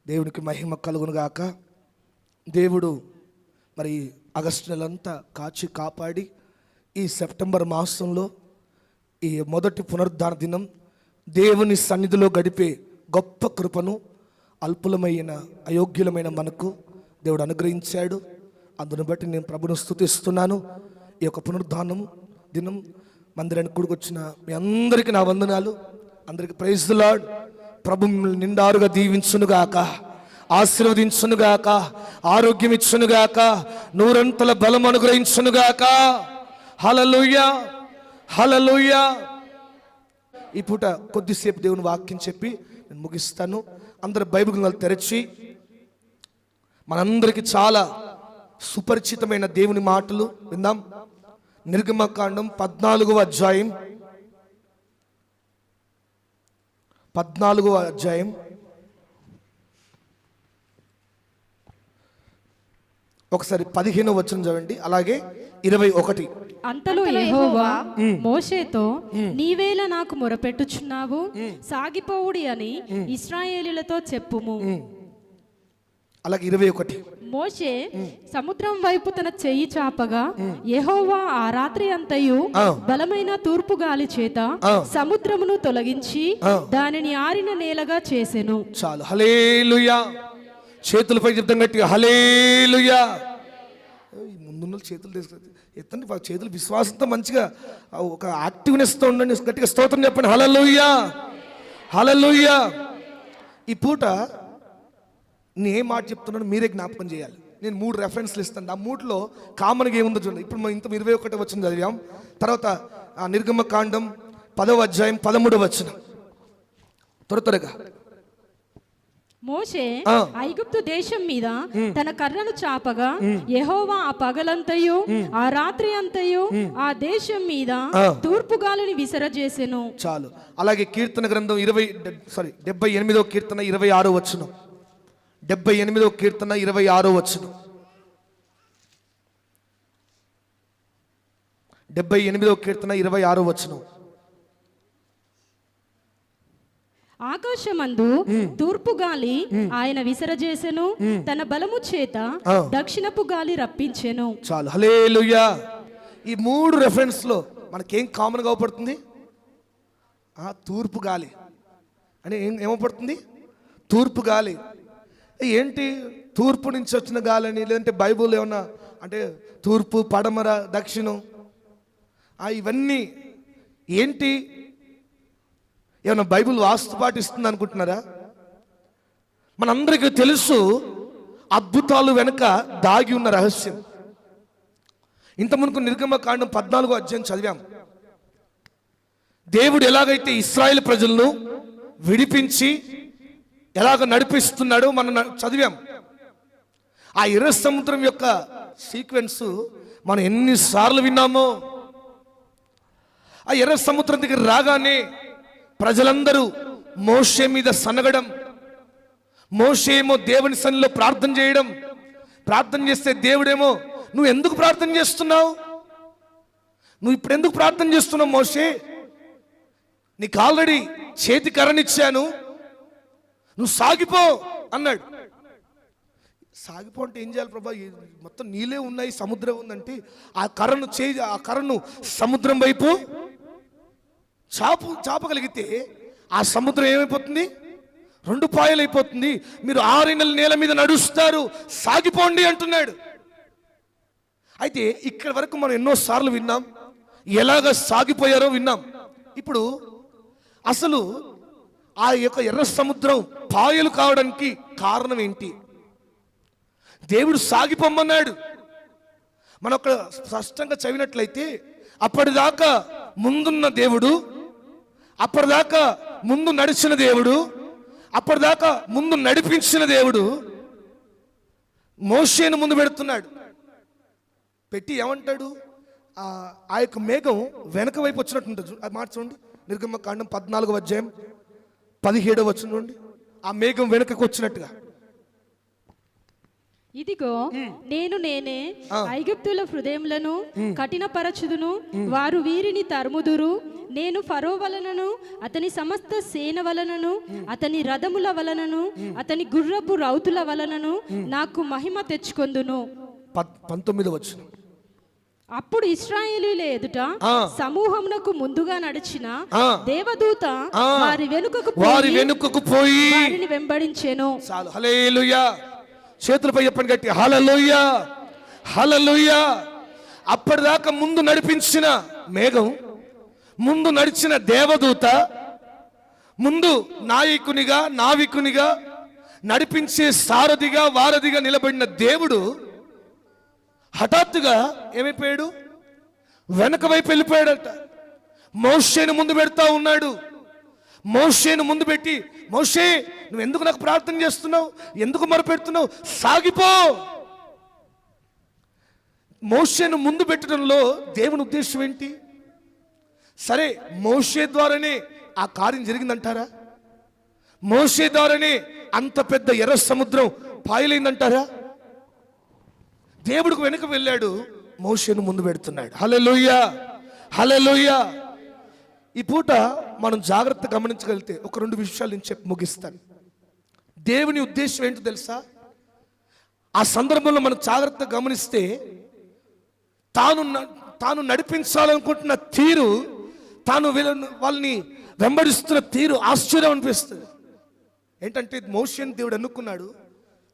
దేవునికి మహిమ కలుగును గాక. దేవుడు మరి ఆగస్టు నెలంతా కాచి కాపాడి ఈ సెప్టెంబర్ మాసంలో ఈ మొదటి పునరుద్ధాన దినం దేవుని సన్నిధిలో గడిపే గొప్ప కృపను అల్పులమైన అయోగ్యులమైన మనకు దేవుడు అనుగ్రహించాడు. అందును బట్టి నేను ప్రభును స్తుతిస్తున్నాను. ఈ యొక్క పునరుద్ధానం దినం మందిరానికి కూడుకొచ్చిన మీ అందరికీ నా వందనాలు. అందరికీ ప్రైజ్ ది లార్డ్. ప్రభు మిమ్మల్ని నిండారుగా దీవించునుగాక, ఆశీర్వదించునుగాక, ఆరోగ్యం ఇచ్చునుగాక, నూరంతల బలం అనుగ్రహించునుగాక. హల్లెలూయా, హల్లెలూయా. ఈ పూట కొద్దిసేపు దేవుని వాక్యం చెప్పి నేను ముగిస్తాను. అందరు బైబిల్ గ్రంథాలు తెరచి మనందరికీ చాలా సుపరిచితమైన దేవుని మాటలు విందాం. నిర్గమకాండం 14వ అధ్యాయం 14వ అధ్యాయం ఒకసారి 15వ వచనం చదవండి, అలాగే 21. అంతలో యెహోవా మోషేతో, నీవేళ నాకు మొరపెట్టుచున్నావు, సాగిపోవుడి అని ఇశ్రాయేలీయులతో చెప్పుము. అలాగే 21. మోషే సముద్రం వైపు తన చెయ్యి చాపగా యెహోవా ఆ రాత్రి అంతయు బలమైన తూర్పు గాలి చేత సముద్రమును తొలగించి దానిని ఆరిన నేలగా చేసెను. చాలు. హల్లెలూయా. చేతులపై చెప్తాం గట్టిగా, హల్లెలూయా. ముందున్న చేతులు తీసుకు ఎత్తండి, చేతులు విశ్వాసంతో మంచిగా ఒక యాక్టివ్నెస్తో ఉండండి. గట్టిగా స్తోత్రం చెప్పండి. హల్లెలూయా, హల్లెలూయా. ఈ పూట నేను ఏ మాట చెప్తున్నాను మీరే జ్ఞాపకం చేయాలి. నేను 3 రెఫరెన్స్లు ఇస్తాను. ఆ 3లో కామన్గా ఏముందో చూడండి. ఇప్పుడు మనం ఇంత 21 వచనం చదివాం. తర్వాత నిర్గమకాండం 10వ అధ్యాయం 13వ వచనం త్వరగా. మోషే ఐగుప్తు దేశం మీద తన కర్రను చాపగా యెహోవా ఆ పగలంతయు ఆ రాత్రి అంతయు ఆ దేశం మీద తూర్పు గాలిని విసరజేసెను. చాలు. అలాగే కీర్తన గ్రంథం 78వ కీర్తన 26వ వచనం. 78వ కీర్తన 26వ వచనం. 78వ కీర్తన 26వ వచనం. ఆకాశమందు తూర్పు గాలి ఆయన విసరజేసెను, తన బలము చేత దక్షిణపు గాలి రప్పించెను. చాలు. హల్లెలూయా. ఈ 3 రెఫరెన్స్ లో మనకేం కామన్ గా అవపడుతుంది? తూర్పు గాలి అని ఏమవుపడుతుంది? తూర్పు గాలి. ఏంటి తూర్పు నుంచి వచ్చిన గాలని? లేదంటే బైబుల్ ఏమన్నా అంటే తూర్పు, పడమర, దక్షిణం ఇవన్నీ ఏంటి? ఏమన్నా బైబుల్ వాస్తు పాటిస్తుంది అనుకుంటున్నారా? మనందరికీ తెలుసు అద్భుతాలు వెనుక దాగి ఉన్న రహస్యం. ఇంత మునుకు నిర్గమకాండం 14వ అధ్యాయం చదివాం. దేవుడు ఎలాగైతే ఇశ్రాయేలు ప్రజలను విడిపించి ఎలాగ నడిపిస్తున్నాడో మనం చదివాం. ఆ ఎర్ర సముద్రం యొక్క సీక్వెన్స్ మనం ఎన్నిసార్లు విన్నామో. ఆ ఎర్ర సముద్రం దగ్గర రాగానే ప్రజలందరూ మోషే మీద సనగడం, మోషే ఏమో దేవుని సన్నిధిలో ప్రార్థన చేయడం. ప్రార్థన చేస్తే దేవుడేమో, నువ్వు ఎందుకు ప్రార్థన చేస్తున్నావు? నువ్వు ఇప్పుడు ఎందుకు ప్రార్థన చేస్తున్నావు మోషే? నీకు ఆల్రెడీ చేతి కర్రనిచ్చాను, నువ్వు సాగిపో అన్నాడు. సాగిపో అంటే ఏం చేయాలి ప్రభా? మొత్తం నీళ్ళే ఉన్నాయి, సముద్రం ఉందంటే ఆ కర్రను సముద్రం వైపు చాపగలిగితే ఆ సముద్రం ఏమైపోతుంది? 2 పాయలు అయిపోతుంది. మీరు 6 నేల మీద నడుస్తారు, సాగిపోండి అంటున్నాడు. అయితే ఇక్కడ వరకు మనం ఎన్నోసార్లు విన్నాం, ఎలాగ సాగిపోయారో విన్నాం. ఇప్పుడు అసలు ఆ యొక్క ఎర్ర సముద్రం పాయలు కావడానికి కారణం ఏంటి? దేవుడు సాగిపోమ్మన్నాడు. మనం ఒక స్పష్టంగా చదివినట్లయితే అప్పటిదాకా ముందున్న దేవుడు, అప్పటిదాకా ముందు నడిచిన దేవుడు, అప్పటిదాకా ముందు నడిపించిన దేవుడు మోషేను ముందు పెడుతున్నాడు. పెట్టి ఏమంటాడు? ఆ యొక్క మేఘం వెనక వైపు వచ్చినట్టుంటుంది. అది మార్చండి. నిర్గమకాండం 14వ అధ్యాయం 17వ వచనం నుండి ఆ మేఘం వెనుకకు వచ్చినట్టుగా. ఇదిగో నేనే ఐగుప్తుల హృదయములను కఠినపరచుదును, వారు వీరిని తరుముదురు. నేను ఫరో వలనను అతని సమస్త సేన వలనను అతని రథముల వలనను అతని గుర్రపు రౌతుల వలనను నాకు మహిమ తెచ్చుకొందును. 19వ వచనం. అప్పుడు ఇశ్రాయేలీయుల ఎదుట సమూహమునకు ముందుగా నడిచిన దేవదూత వారి వెనుకకు పోయి వారిని వెంబడించెను. చాలు. హల్లెలూయా. చేతులపై చెప్పండి గట్టి, హల్లెలూయా, హల్లెలూయా. అప్పటిదాకా ముందు నడిపించిన మేఘం, ముందు నడిచిన దేవదూత, ముందు నావికునిగా నడిపించే సారథిగా వారధిగా నిలబడిన దేవుడు హఠాత్తుగా ఏమైపోయాడు? వెనక వైపు వెళ్ళిపోయాడట. మోషేను ముందు పెడతా ఉన్నాడు. మోషేను ముందు పెట్టి, మోషే నువ్వు ఎందుకు నాకు ప్రార్థన చేస్తున్నావు, ఎందుకు మొరపెడుతున్నావు, సాగిపో. మోషేను ముందు పెట్టడంలో దేవుని ఉద్దేశం ఏంటి? సరే, మోషే ద్వారానే ఆ కార్యం జరిగిందంటారా? మోషే ద్వారానే అంత పెద్ద ఎర్ర సముద్రం పాయలైందంటారా? దేవుడికి వెనుక వెళ్ళాడు, మోషేను ముందు పెడుతున్నాడు. హల్లెలూయా, హల్లెలూయా. ఈ పూట మనం జాగ్రత్త గమనించగలిగితే ఒక 2 విషయాలు నేను చెప్పి ముగిస్తాను. దేవుని ఉద్దేశం ఏంటో తెలుసా? ఆ సందర్భంలో మనం జాగ్రత్త గమనిస్తే తాను నడిపించాలనుకుంటున్న తీరు, తాను వాళ్ళని వెంబడిస్తున్న తీరు ఆశ్చర్యం అనిపిస్తుంది. ఏంటంటే మోషేను దేవుడు ఎన్నుకున్నాడు.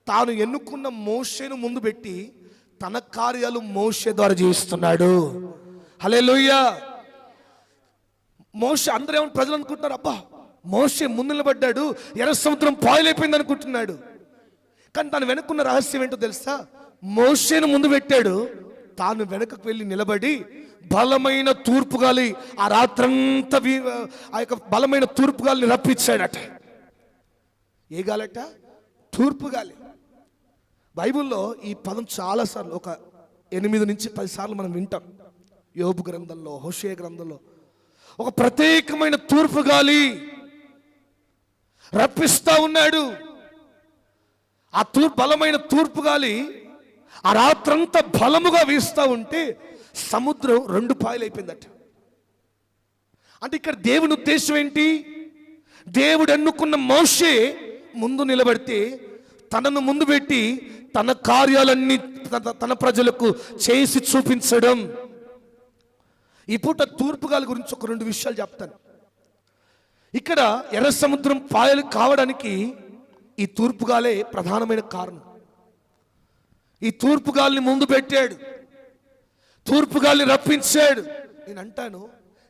తాను ఎన్నుకున్న మోషేను ముందు పెట్టి తన కార్యాలు మోషే ద్వారా జీవిస్తున్నాడు. హల్లెలూయా. మోషే, అందరూ ఏమని ప్రజలు అనుకుంటున్నారు, అబ్బా మోషే ముందు నిలబడ్డాడు, ఎర్ర సముద్రం పాయలైపోయింది అనుకుంటున్నాడు. కానీ తను వెనుకున్న రహస్యం ఏంటో తెలుసా? మోషేను ముందు పెట్టాడు, తాను వెనకకు వెళ్ళి నిలబడి బలమైన తూర్పు గాలి, ఆ రాత్రంతా ఆ యొక్క బలమైన తూర్పు గాలిని రప్పించాడట. ఏ గాలట? తూర్పు గాలి. బైబిల్లో ఈ పదం చాలాసార్లు, ఒక 8 నుంచి 10 సార్లు మనం వింటాం. యోబు గ్రంథంలో, హోషేయ గ్రంథంలో ఒక ప్రత్యేకమైన తూర్పు గాలి రప్పిస్తా ఉన్నాడు. ఆ బలమైన తూర్పు గాలి ఆ రాత్రంతా బలముగా వీస్తూ ఉంటే సముద్రం 2 పాయలైపోయిందట. అంటే ఇక్కడ దేవుని ఉద్దేశం ఏంటి? దేవుడు ఎన్నుకున్న మోషే ముందు నిలబడితే తనను ముందు పెట్టి తన కార్యాలన్నీ తన ప్రజలకు చేసి చూపించడం. ఈ పూట తూర్పు గాలి గురించి ఒక 2 విషయాలు చెప్తాను. ఇక్కడ ఎర్ర సముద్రం పాయలు కావడానికి ఈ తూర్పు గాలే ప్రధానమైన కారణం. ఈ తూర్పు గాలిని ముందు పెట్టాడు, తూర్పు గాలిని రప్పించాడు. నేను అంటాను,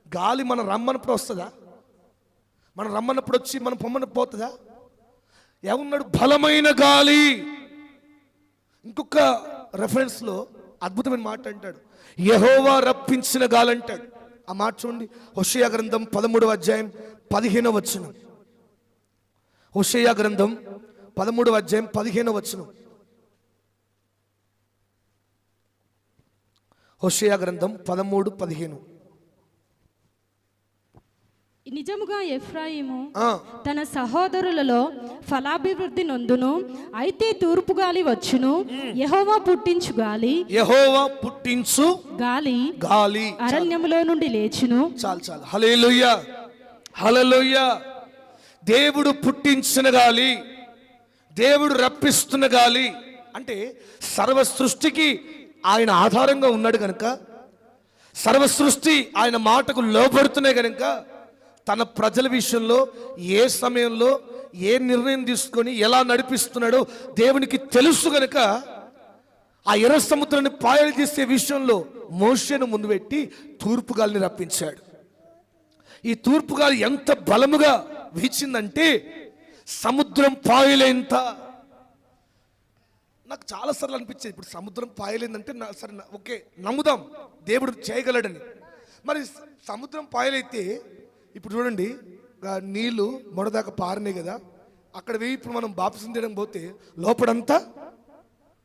గాలి మనం రమ్మన్నప్పుడు వస్తుందా? మనం రమ్మన్నప్పుడు వచ్చి మనం పొమ్మన్నప్పుడు పోతుందా? ఏమన్నాడు? బలమైన గాలి. ఇంకొక రెఫరెన్స్లో అద్భుతమైన మాట అంటాడు, యెహోవా రప్పించిన గాలి అంటాడు. ఆ మాట చూడండి, హోషేయ గ్రంథం 13వ అధ్యాయం 15వ వచనం. హోషేయ గ్రంథం 13వ అధ్యాయం 15వ వచనం. హోషేయ గ్రంథం 13:15. నిజముగా ఎఫ్రాయిము తన సహోదరులలో ఫలాభివృద్ధి నొందును, అయితే తూర్పు గాలి వచ్చును. యెహోవా పుట్టించు గాలి, యెహోవా పుట్టించు గాలి గాలి అరణ్యములో నుండి లేచును. చాలు. హల్లెలూయా, హల్లెలూయా. దేవుడు పుట్టించిన గాలి, దేవుడు రప్పిస్తున్న గాలి. అంటే సర్వ సృష్టికి ఆయన ఆధారంగా ఉన్నాడు కనుక, సర్వ సృష్టి ఆయన మాటకు లోబడుతున్నాయి కనుక, తన ప్రజల విషయంలో ఏ సమయంలో ఏ నిర్ణయం తీసుకొని ఎలా నడిపిస్తున్నాడో దేవునికి తెలుసు కనుక ఆ ఎర్ర సముద్రాన్ని పాయలు చేసే విషయంలో మోషేను ముందు పెట్టి తూర్పు గాలిని రప్పించాడు. ఈ తూర్పు గాలి ఎంత బలముగా వీచిందంటే సముద్రం పాయలేంత. నాకు చాలాసార్లు అనిపించేది, ఇప్పుడు సముద్రం పాయలేందంటే సరే ఓకే నమ్ముదాం దేవుడు చేయగలడని. మరి సముద్రం పాయలైతే ఇప్పుడు చూడండి, నీళ్లు మొదదాకా పారినాయి కదా, అక్కడ వేయి ఇప్పుడు మనం బాప్తిసం చేయడం పోతే లోపడంతా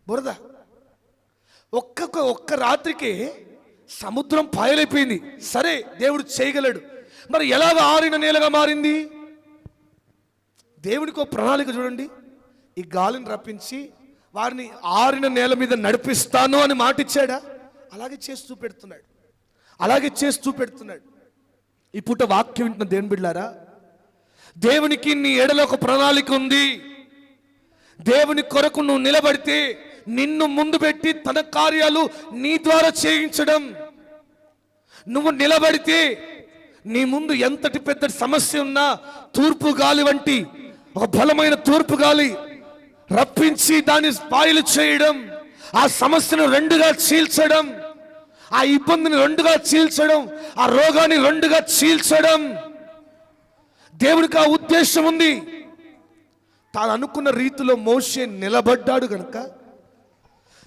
బురద. ఒక్క రాత్రికి సముద్రం పాయలైపోయింది. సరే దేవుడు చేయగలడు. మరి ఎలాగ ఆరిన నేలగా మారింది? దేవునికి ఒక ప్రణాళిక చూడండి. ఈ గాలిని రప్పించి వారిని ఆరిన నేల మీద నడిపిస్తాను అని మాట ఇచ్చాడా? అలాగే చేసి చూపెడుతున్నాడు, అలాగే చేసి చూపెడుతున్నాడు. ఈ పూట వాక్యం వింటున్న దేవుని బిడ్డలారా, దేవునికి నీ ఎడలో ఒక ప్రణాళిక ఉంది. దేవుని కొరకు నువ్వు నిలబడితే నిన్ను ముందు పెట్టి తన కార్యాలు నీ ద్వారా చేయించడం. నువ్వు నిలబడితే నీ ముందు ఎంతటి పెద్ద సమస్య ఉన్నా తూర్పు గాలి వంటి ఒక బలమైన తూర్పు గాలి రప్పించి దాన్ని పాయలు చేయడం, ఆ సమస్యను రెండుగా చీల్చడం, ఆ ఇబ్బందిని రెండుగా చీల్చడం, ఆ రోగాన్ని రెండుగా చీల్చడం. దేవునికి ఆ ఉద్దేశం ఉంది. తాను అనుకున్న రీతిలో మోషే నిలబడ్డాడు గనుక,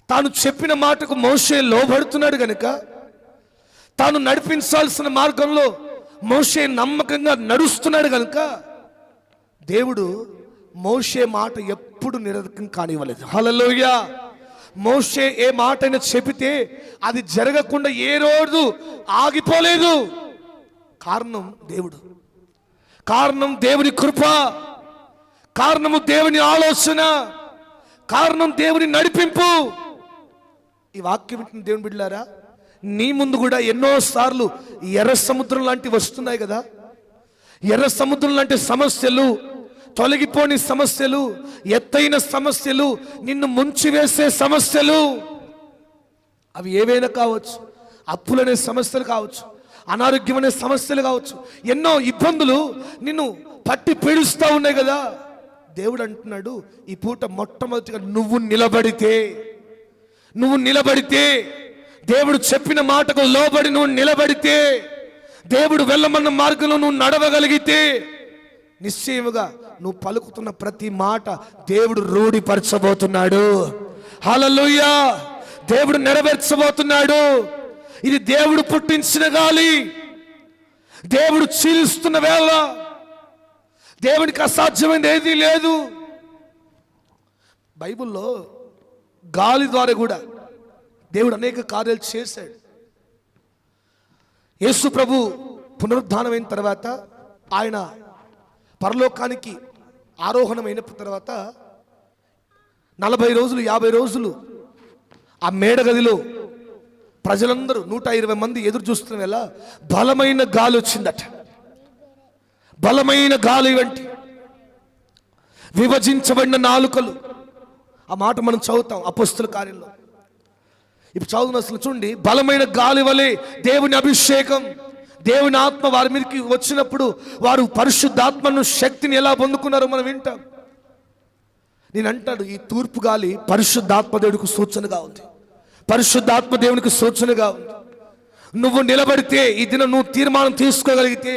తాను చెప్పిన మాటకు మోషే లోబడుతున్నాడు గనుక, తాను నడిపించాల్సిన మార్గంలో మోషే నమ్మకంగా నడుస్తున్నాడు గనుక దేవుడు మోషే మాట ఎప్పుడు నిరర్ధకం కానివ్వలేదు. హల్లెలూయా. మోషే ఏ మాట అయినా చెబితే అది జరగకుండా ఏ రోజు ఆగిపోలేదు. కారణం దేవుడు, కారణం దేవుని కృప, కారణము దేవుని ఆలోచన, కారణం దేవుని నడిపింపు. ఈ వాక్యం వింటున్న దేవుని బిడ్డలారా, నీ ముందు కూడా ఎన్నో సార్లు ఎర్ర సముద్రం లాంటివి వస్తున్నాయి కదా. ఎర్ర సముద్రం లాంటి సమస్యలు, తొలగిపోని సమస్యలు, ఎత్తైన సమస్యలు, నిన్ను ముంచివేసే సమస్యలు, అవి ఏవైనా కావచ్చు. అప్పులనే సమస్యలు కావచ్చు, అనారోగ్యం అనే సమస్యలు కావచ్చు, ఎన్నో ఇబ్బందులు నిన్ను పట్టి పీడిస్తూ ఉన్నాయి కదా. దేవుడు అంటున్నాడు, ఈ పూట మొట్టమొదటిగా నువ్వు నిలబడితే, దేవుడు చెప్పిన మాటకు లోబడి నువ్వు నిలబడితే, దేవుడు వెళ్ళమన్న మార్గంలో నువ్వు నడవగలిగితే, నిశ్చయముగా నువ్వు పలుకుతున్న ప్రతి మాట దేవుడు రూఢిపరచబోతున్నాడు. హల్లెలూయా. దేవుడు నెరవేర్చబోతున్నాడు. ఇది దేవుడు పుట్టించిన గాలి, దేవుడు చీలుస్తున్న వేళ. దేవునికి అసాధ్యమైనది ఏదీ లేదు. బైబిల్లో గాలి ద్వారా కూడా దేవుడు అనేక కార్యాలు చేశాడు. యేసు ప్రభు పునరుద్ధానమైన తర్వాత, ఆయన పరలోకానికి ఆరోహణమైన తర్వాత 40 రోజులు 50 రోజులు ఆ మేడగదిలో ప్రజలందరూ 120 మంది ఎదురు చూస్తున్న వేళ బలమైన గాలి వచ్చిందట. బలమైన గాలి వంటి విభజించబడిన నాలుకలు. ఆ మాట మనం చదువుతాం అపొస్తలుల కార్యంలో. ఇప్పుడు చదువుతున్న అసలు చూడండి, బలమైన గాలి వలె దేవుని అభిషేకం, దేవుని ఆత్మ వారి మీదకి వచ్చినప్పుడు వారు పరిశుద్ధాత్మను, శక్తిని ఎలా పొందుకున్నారో మనం వింటాం. నేను అంటాడు, ఈ తూర్పు గాలి పరిశుద్ధాత్మ దేవుడికి సూచనగా ఉంది, పరిశుద్ధాత్మ దేవునికి సూచనగా ఉంది. నువ్వు నిలబడితే, ఈ దినం నువ్వు తీర్మానం తీసుకోగలిగితే,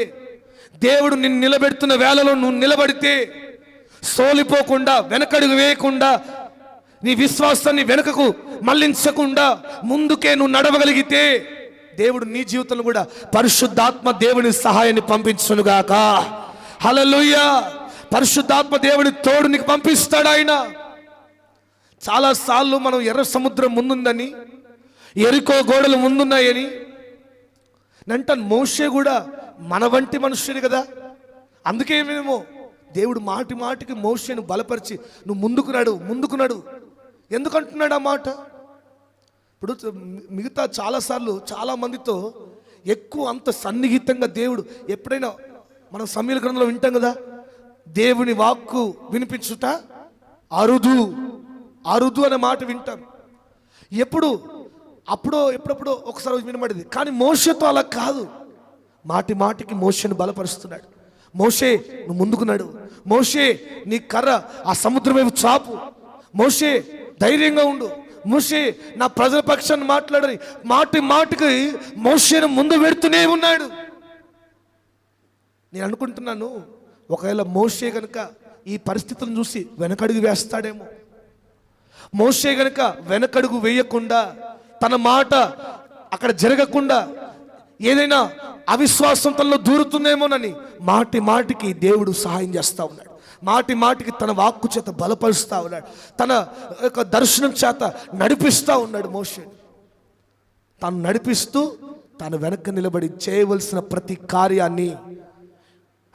దేవుడు నిన్ను నిలబెడుతున్న వేళలో నువ్వు నిలబడితే, సోలిపోకుండా, వెనకడుగు వేయకుండా, నీ విశ్వాసాన్ని వెనుకకు మళ్లించకుండా ముందుకే నువ్వు నడవగలిగితే, దేవుడు నీ జీవితంలో కూడా పరిశుద్ధాత్మ దేవుని సహాయాన్ని పంపించునుగాక. హల్లెలూయా. పరిశుద్ధాత్మ దేవుని తోడు నీకు పంపిస్తాడు ఆయన. చాలా సార్లు మనం ఎర్ర సముద్రం ముందుందని, ఎరికో గోడలు ముందున్నాయని అంటాను. మోషే కూడా మన వంటి మనుష్యుడు కదా. అందుకే మేము దేవుడు మాటి మాటికి మోషేను బలపరిచి నువ్వు ముందుకు నడు ఎందుకంటున్నాడు ఆ మాట. ఇప్పుడు మిగతా చాలాసార్లు చాలా మందితో ఎక్కువ అంత సన్నిహితంగా దేవుడు, ఎప్పుడైనా మనం సమయల గ్రంథంలో వింటాం కదా, దేవుని వాక్కు వినిపించుట అరుదు అనే మాట వింటాం. ఎప్పుడప్పుడు ఒకసారి వినబడింది. కానీ మోషేతో అలా కాదు. మాటి మాటికి మోషేను బలపరుస్తున్నాడు. మోషే నువ్వు ముందుకు నడు, మోషే నీ కర్ర ఆ సముద్రం వైపు చాపు, మోషే ధైర్యంగా ఉండు, మోషే నా ప్రజల పక్షాన్ని మాట్లాడని మాటికి మోషేను ముందు పెడుతూనే ఉన్నాడు. నేను అనుకుంటున్నాను, ఒకవేళ మోషే గనుక ఈ పరిస్థితులను చూసి వెనకడుగు వేస్తాడేమో. మోషే గనుక వెనకడుగు వేయకుండా, తన మాట అక్కడ జరగకుండా ఏదైనా అవిశ్వాసం తనలో దూరుతుందేమోనని మాటికి దేవుడు సహాయం చేస్తూ ఉన్నాడు. మాటికి తన వాక్కు చేత బలపరుస్తూ ఉన్నాడు. తన యొక్క దర్శనం చేత నడిపిస్తూ ఉన్నాడు. మోషే తాను నడిపిస్తూ తాను వెనక నిలబడి చేయవలసిన ప్రతి కార్యాన్ని,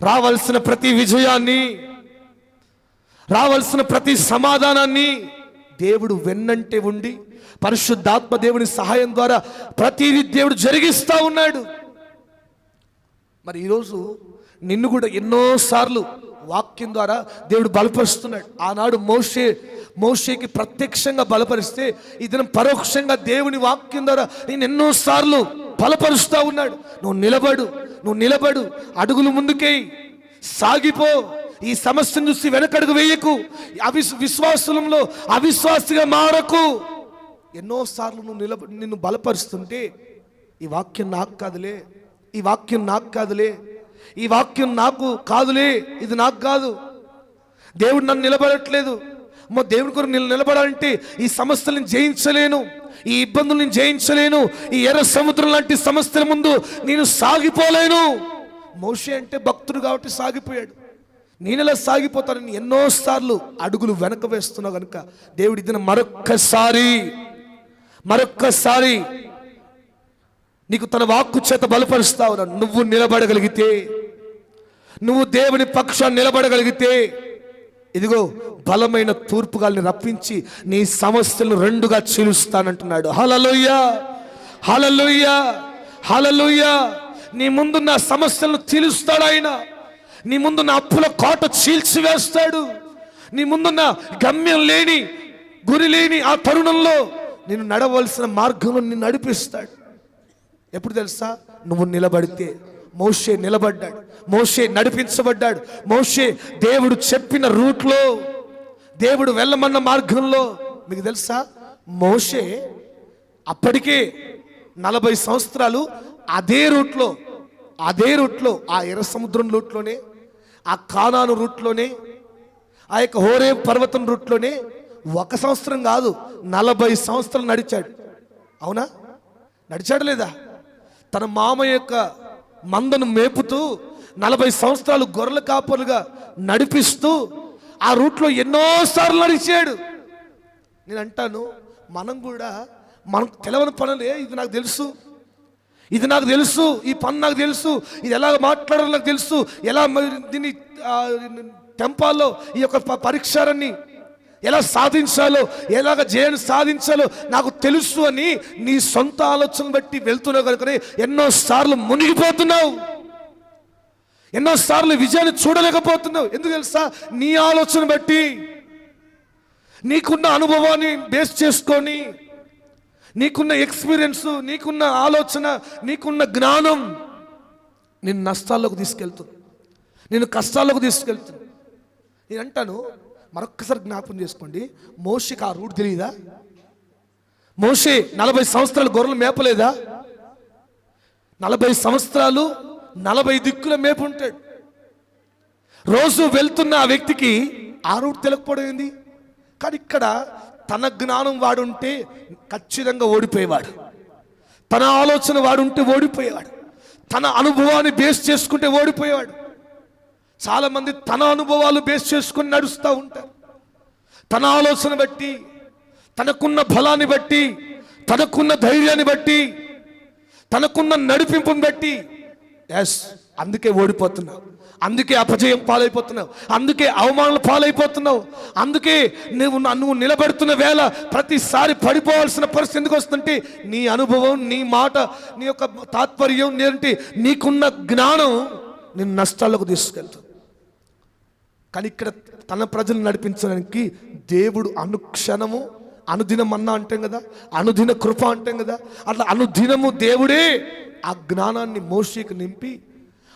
రావాల్సిన ప్రతి విజయాన్ని, రావాల్సిన ప్రతి సమాధానాన్ని దేవుడు వెన్నంటే ఉండి పరిశుద్ధాత్మ దేవుని సహాయం ద్వారా ప్రతిదీ దేవుడు జరిగిస్తా ఉన్నాడు. మరి ఈరోజు నిన్ను కూడా ఎన్నోసార్లు వాక్యం ద్వారా దేవుడు బలపరుస్తున్నాడు. ఆనాడు మోషేకి ప్రత్యక్షంగా బలపరిస్తే ఈ దినం పరోక్షంగా దేవుని వాక్యం ద్వారా నేను ఎన్నోసార్లు బలపరుస్తూ ఉన్నాడు. నువ్వు నిలబడు, అడుగులు ముందుకే సాగిపో, ఈ సమస్యను చూసి వెనకడుగు వేయకు, విశ్వాసంలో అవిశ్వాసిగా మారకు. ఎన్నోసార్లు నిన్ను బలపరుస్తుంటే ఈ వాక్యం నాకు కాదులే, ఈ వాక్యం నాకు కాదులే, ఈ వాక్యం నాకు కాదులే, ఇది నాకు కాదు, దేవుడు నన్ను నిలబడట్లేదు, దేవుడి కొరకు నేను నిలబడాలంటే ఈ సమస్యలను జయించలేను, ఈ ఇబ్బందులను జయించలేను, ఈ ఎర్ర సముద్రం లాంటి సమస్యల ముందు నేను సాగిపోలేను. మోషే అంటే భక్తుడు కాబట్టి సాగిపోయాడు. నేనెలా సాగిపోతానని ఎన్నోసార్లు అడుగులు వెనక వేస్తున్నావు కనుక దేవుడి ఇదిన మరొక్కసారి నీకు తన వాక్కు చేత బలపరుస్తా ఉన్నాడు. నువ్వు నిలబడగలిగితే, నువ్వు దేవుని పక్షాన్ని నిలబడగలిగితే, ఇదిగో బలమైన తూర్పుగాల్ని రప్పించి నీ సమస్యలను రెండుగా చీలుస్తానంటున్నాడు. హల్లెలూయా, హల్లెలూయా, హల్లెలూయా. నీ ముందున్న సమస్యలను చీలుస్తాడు ఆయన. నీ ముందున్న అప్పుల కోట చీల్చివేస్తాడు. నీ ముందున్న గమ్యం లేని, గురి లేని ఆ తరుణంలో నేను నడవలసిన మార్గంలో నిన్ను నడిపిస్తాడు. ఎప్పుడు తెలుసా? నువ్వు నిలబడితే. మోషే నిలబడ్డాడు, మోషే నడిపించబడ్డాడు. మోషే దేవుడు చెప్పిన రూట్లో, దేవుడు వెళ్ళమన్న మార్గంలో. మీకు తెలుసా, మోషే అప్పటికే 40 సంవత్సరాలు అదే రూట్లో ఆ ఎర్ర సముద్రం రూట్లోనే, ఆ కానాను రూట్లోనే, ఆ యొక్క హోరేబ్ పర్వతం రూట్లోనే 1 సంవత్సరం కాదు 40 సంవత్సరాలు నడిచాడు. అవునా? నడిచాడు లేదా? తన మామ యొక్క మందను మేపుతూ 40 సంవత్సరాలు గొర్రెల కాపరులుగా నడిపిస్తూ ఆ రూట్లో ఎన్నోసార్లు నడిచాడు. నేను అంటాను, మనం కూడా మనకు తెలవని పనులే, ఇది నాకు తెలుసు, ఇది నాకు తెలుసు, ఈ పని నాకు తెలుసు, ఇది ఎలా మాట్లాడాలో నాకు తెలుసు, ఎలా దీన్ని తెంపాలో, ఈ యొక్క పరీక్షాన్ని ఎలా సాధించాలో, ఎలాగ జయాన్ని సాధించాలో నాకు తెలుసు అని నీ సొంత ఆలోచన బట్టి వెళ్తున్నావు కనుకనే ఎన్నోసార్లు మునిగిపోతున్నావు, ఎన్నోసార్లు విజయాన్ని చూడలేకపోతున్నావు. ఎందుకు తెలుసా? నీ ఆలోచన బట్టి, నీకున్న అనుభవాన్ని బేస్ చేసుకొని, నీకున్న ఎక్స్పీరియన్స్, నీకున్న ఆలోచన, నీకున్న జ్ఞానం నిన్ను నష్టాల్లోకి తీసుకెళ్తుంది, నేను కష్టాల్లోకి తీసుకెళ్తుంది. నేను అంటాను, మరొక్కసారి జ్ఞాపకం చేసుకోండి, మోషేకి ఆ రూట్ తెలియదా? మోషే 40 సంవత్సరాలు గొర్రెలు మేపలేదా? 40 సంవత్సరాలు 40 దిక్కుల మేపు ఉంటాడు. రోజు వెళ్తున్న ఆ వ్యక్తికి ఆ రూట్ తెలియకపోవడం ఏంది? కానీ ఇక్కడ తన జ్ఞానం వాడుంటే ఖచ్చితంగా ఓడిపోయేవాడు, తన ఆలోచన వాడుంటే ఓడిపోయేవాడు, తన అనుభవాన్ని బేస్ చేసుకుంటే ఓడిపోయేవాడు. చాలా మంది తన అనుభవాలు బేస్ చేసుకుని నడుస్తూ ఉంటారు. తన ఆలోచన బట్టి, తనకున్న బలాన్ని బట్టి, తనకున్న ధైర్యాన్ని బట్టి, తనకున్న నడిపింపుని బట్టి, అందుకే ఓడిపోతున్నావు, అందుకే అపజయం పాలైపోతున్నావు, అందుకే అవమానాలు పాలైపోతున్నావు, అందుకే నువ్వు నిలబడుతున్న వేళ ప్రతిసారి పడిపోవాల్సిన పరిస్థితి ఎందుకు వస్తుందంటే నీ అనుభవం, నీ మాట, నీ యొక్క తాత్పర్యం, నేనంటే నీకున్న జ్ఞానం నిన్ను నష్టాలకు తీసుకెళ్తుంది. కానీ ఇక్కడ తన ప్రజలు నడిపించడానికి దేవుడు అనుక్షణము, అనుదినం అన్నా అంటాం కదా, అనుదిన కృప అంటాం కదా, అట్లా అనుదినము దేవుడే ఆ జ్ఞానాన్ని మోషేకి నింపి,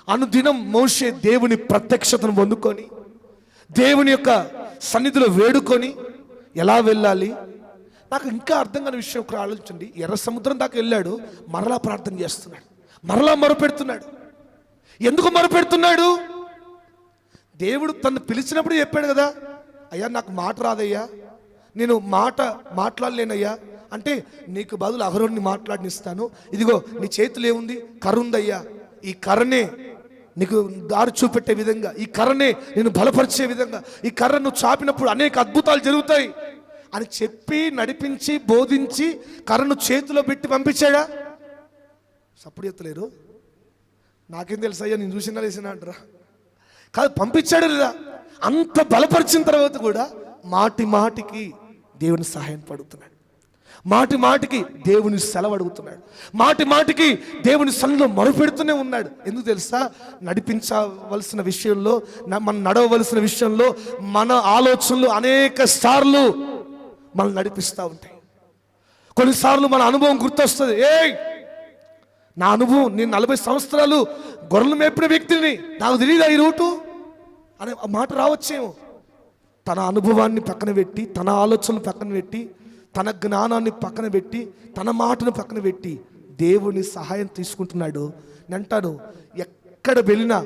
అనుదినం మోషే దేవుని ప్రత్యక్షతను పొందుకొని, దేవుని యొక్క సన్నిధిలో వేడుకొని ఎలా వెళ్ళాలి. నాకు ఇంకా అర్థం కాని విషయం ఒకరు ఆలోచించండి. ఎర్ర సముద్రం దాకా వెళ్ళాడు, మరలా ప్రార్థన చేస్తున్నాడు, మరలా మొరపెడుతున్నాడు. ఎందుకు మొరపెడుతున్నాడు? దేవుడు తను పిలిచినప్పుడు చెప్పాడు కదా, అయ్యా నాకు మాట రాదయ్యా, నేను మాట్లాడలేనయ్యా అంటే నీకు బదులు అహరోన్ని మాట్లాడనిస్తాను, ఇదిగో నీ చేతులు ఏముంది, కర్ర ఉందయ్యా, ఈ కర్రనే నీకు దారి చూపెట్టే విధంగా, ఈ కర్రనే నేను బలపరిచే విధంగా, ఈ కర్ర నువ్వు చాపినప్పుడు అనేక అద్భుతాలు జరుగుతాయి అని చెప్పి నడిపించి బోధించి కర్రను చేతిలో పెట్టి పంపించాడా? సప్పుడు ఎత్తలేరు. నాకేం తెలుసు అయ్యా, నేను చూసినా లేసినా అంటారా? కాదు, పంపించాడు లేదా? అంత బలపరిచిన తర్వాత కూడా మాటికి దేవుని సహాయం పడుతున్నాడు. మాటి మాటికి దేవుని సెలవు అడుగుతున్నాడు. మాటి మాటికి దేవుని సన్నిధిలో మొరపెడుతూనే ఉన్నాడు. ఎందుకు తెలుసా? నడిపించవలసిన విషయంలో, మనం నడవవలసిన విషయంలో మన ఆలోచనలు అనేక సార్లు మనం నడిపిస్తూ ఉంటాయి. కొన్నిసార్లు మన అనుభవం గుర్తొస్తుంది. నా అనుభవం, నేను 40 సంవత్సరాలు గొర్రెలు మేపిన వ్యక్తిని, నాకు తెలియదా ఈ రూటు అనే మాట రావచ్చేమో. తన అనుభవాన్ని పక్కన పెట్టి, తన ఆలోచనలు పక్కన పెట్టి, తన జ్ఞానాన్ని పక్కన పెట్టి, తన మాటను పక్కన పెట్టి దేవుని సహాయం తీసుకుంటున్నాడు. నేను అంటాను, ఎక్కడ వెళ్ళినా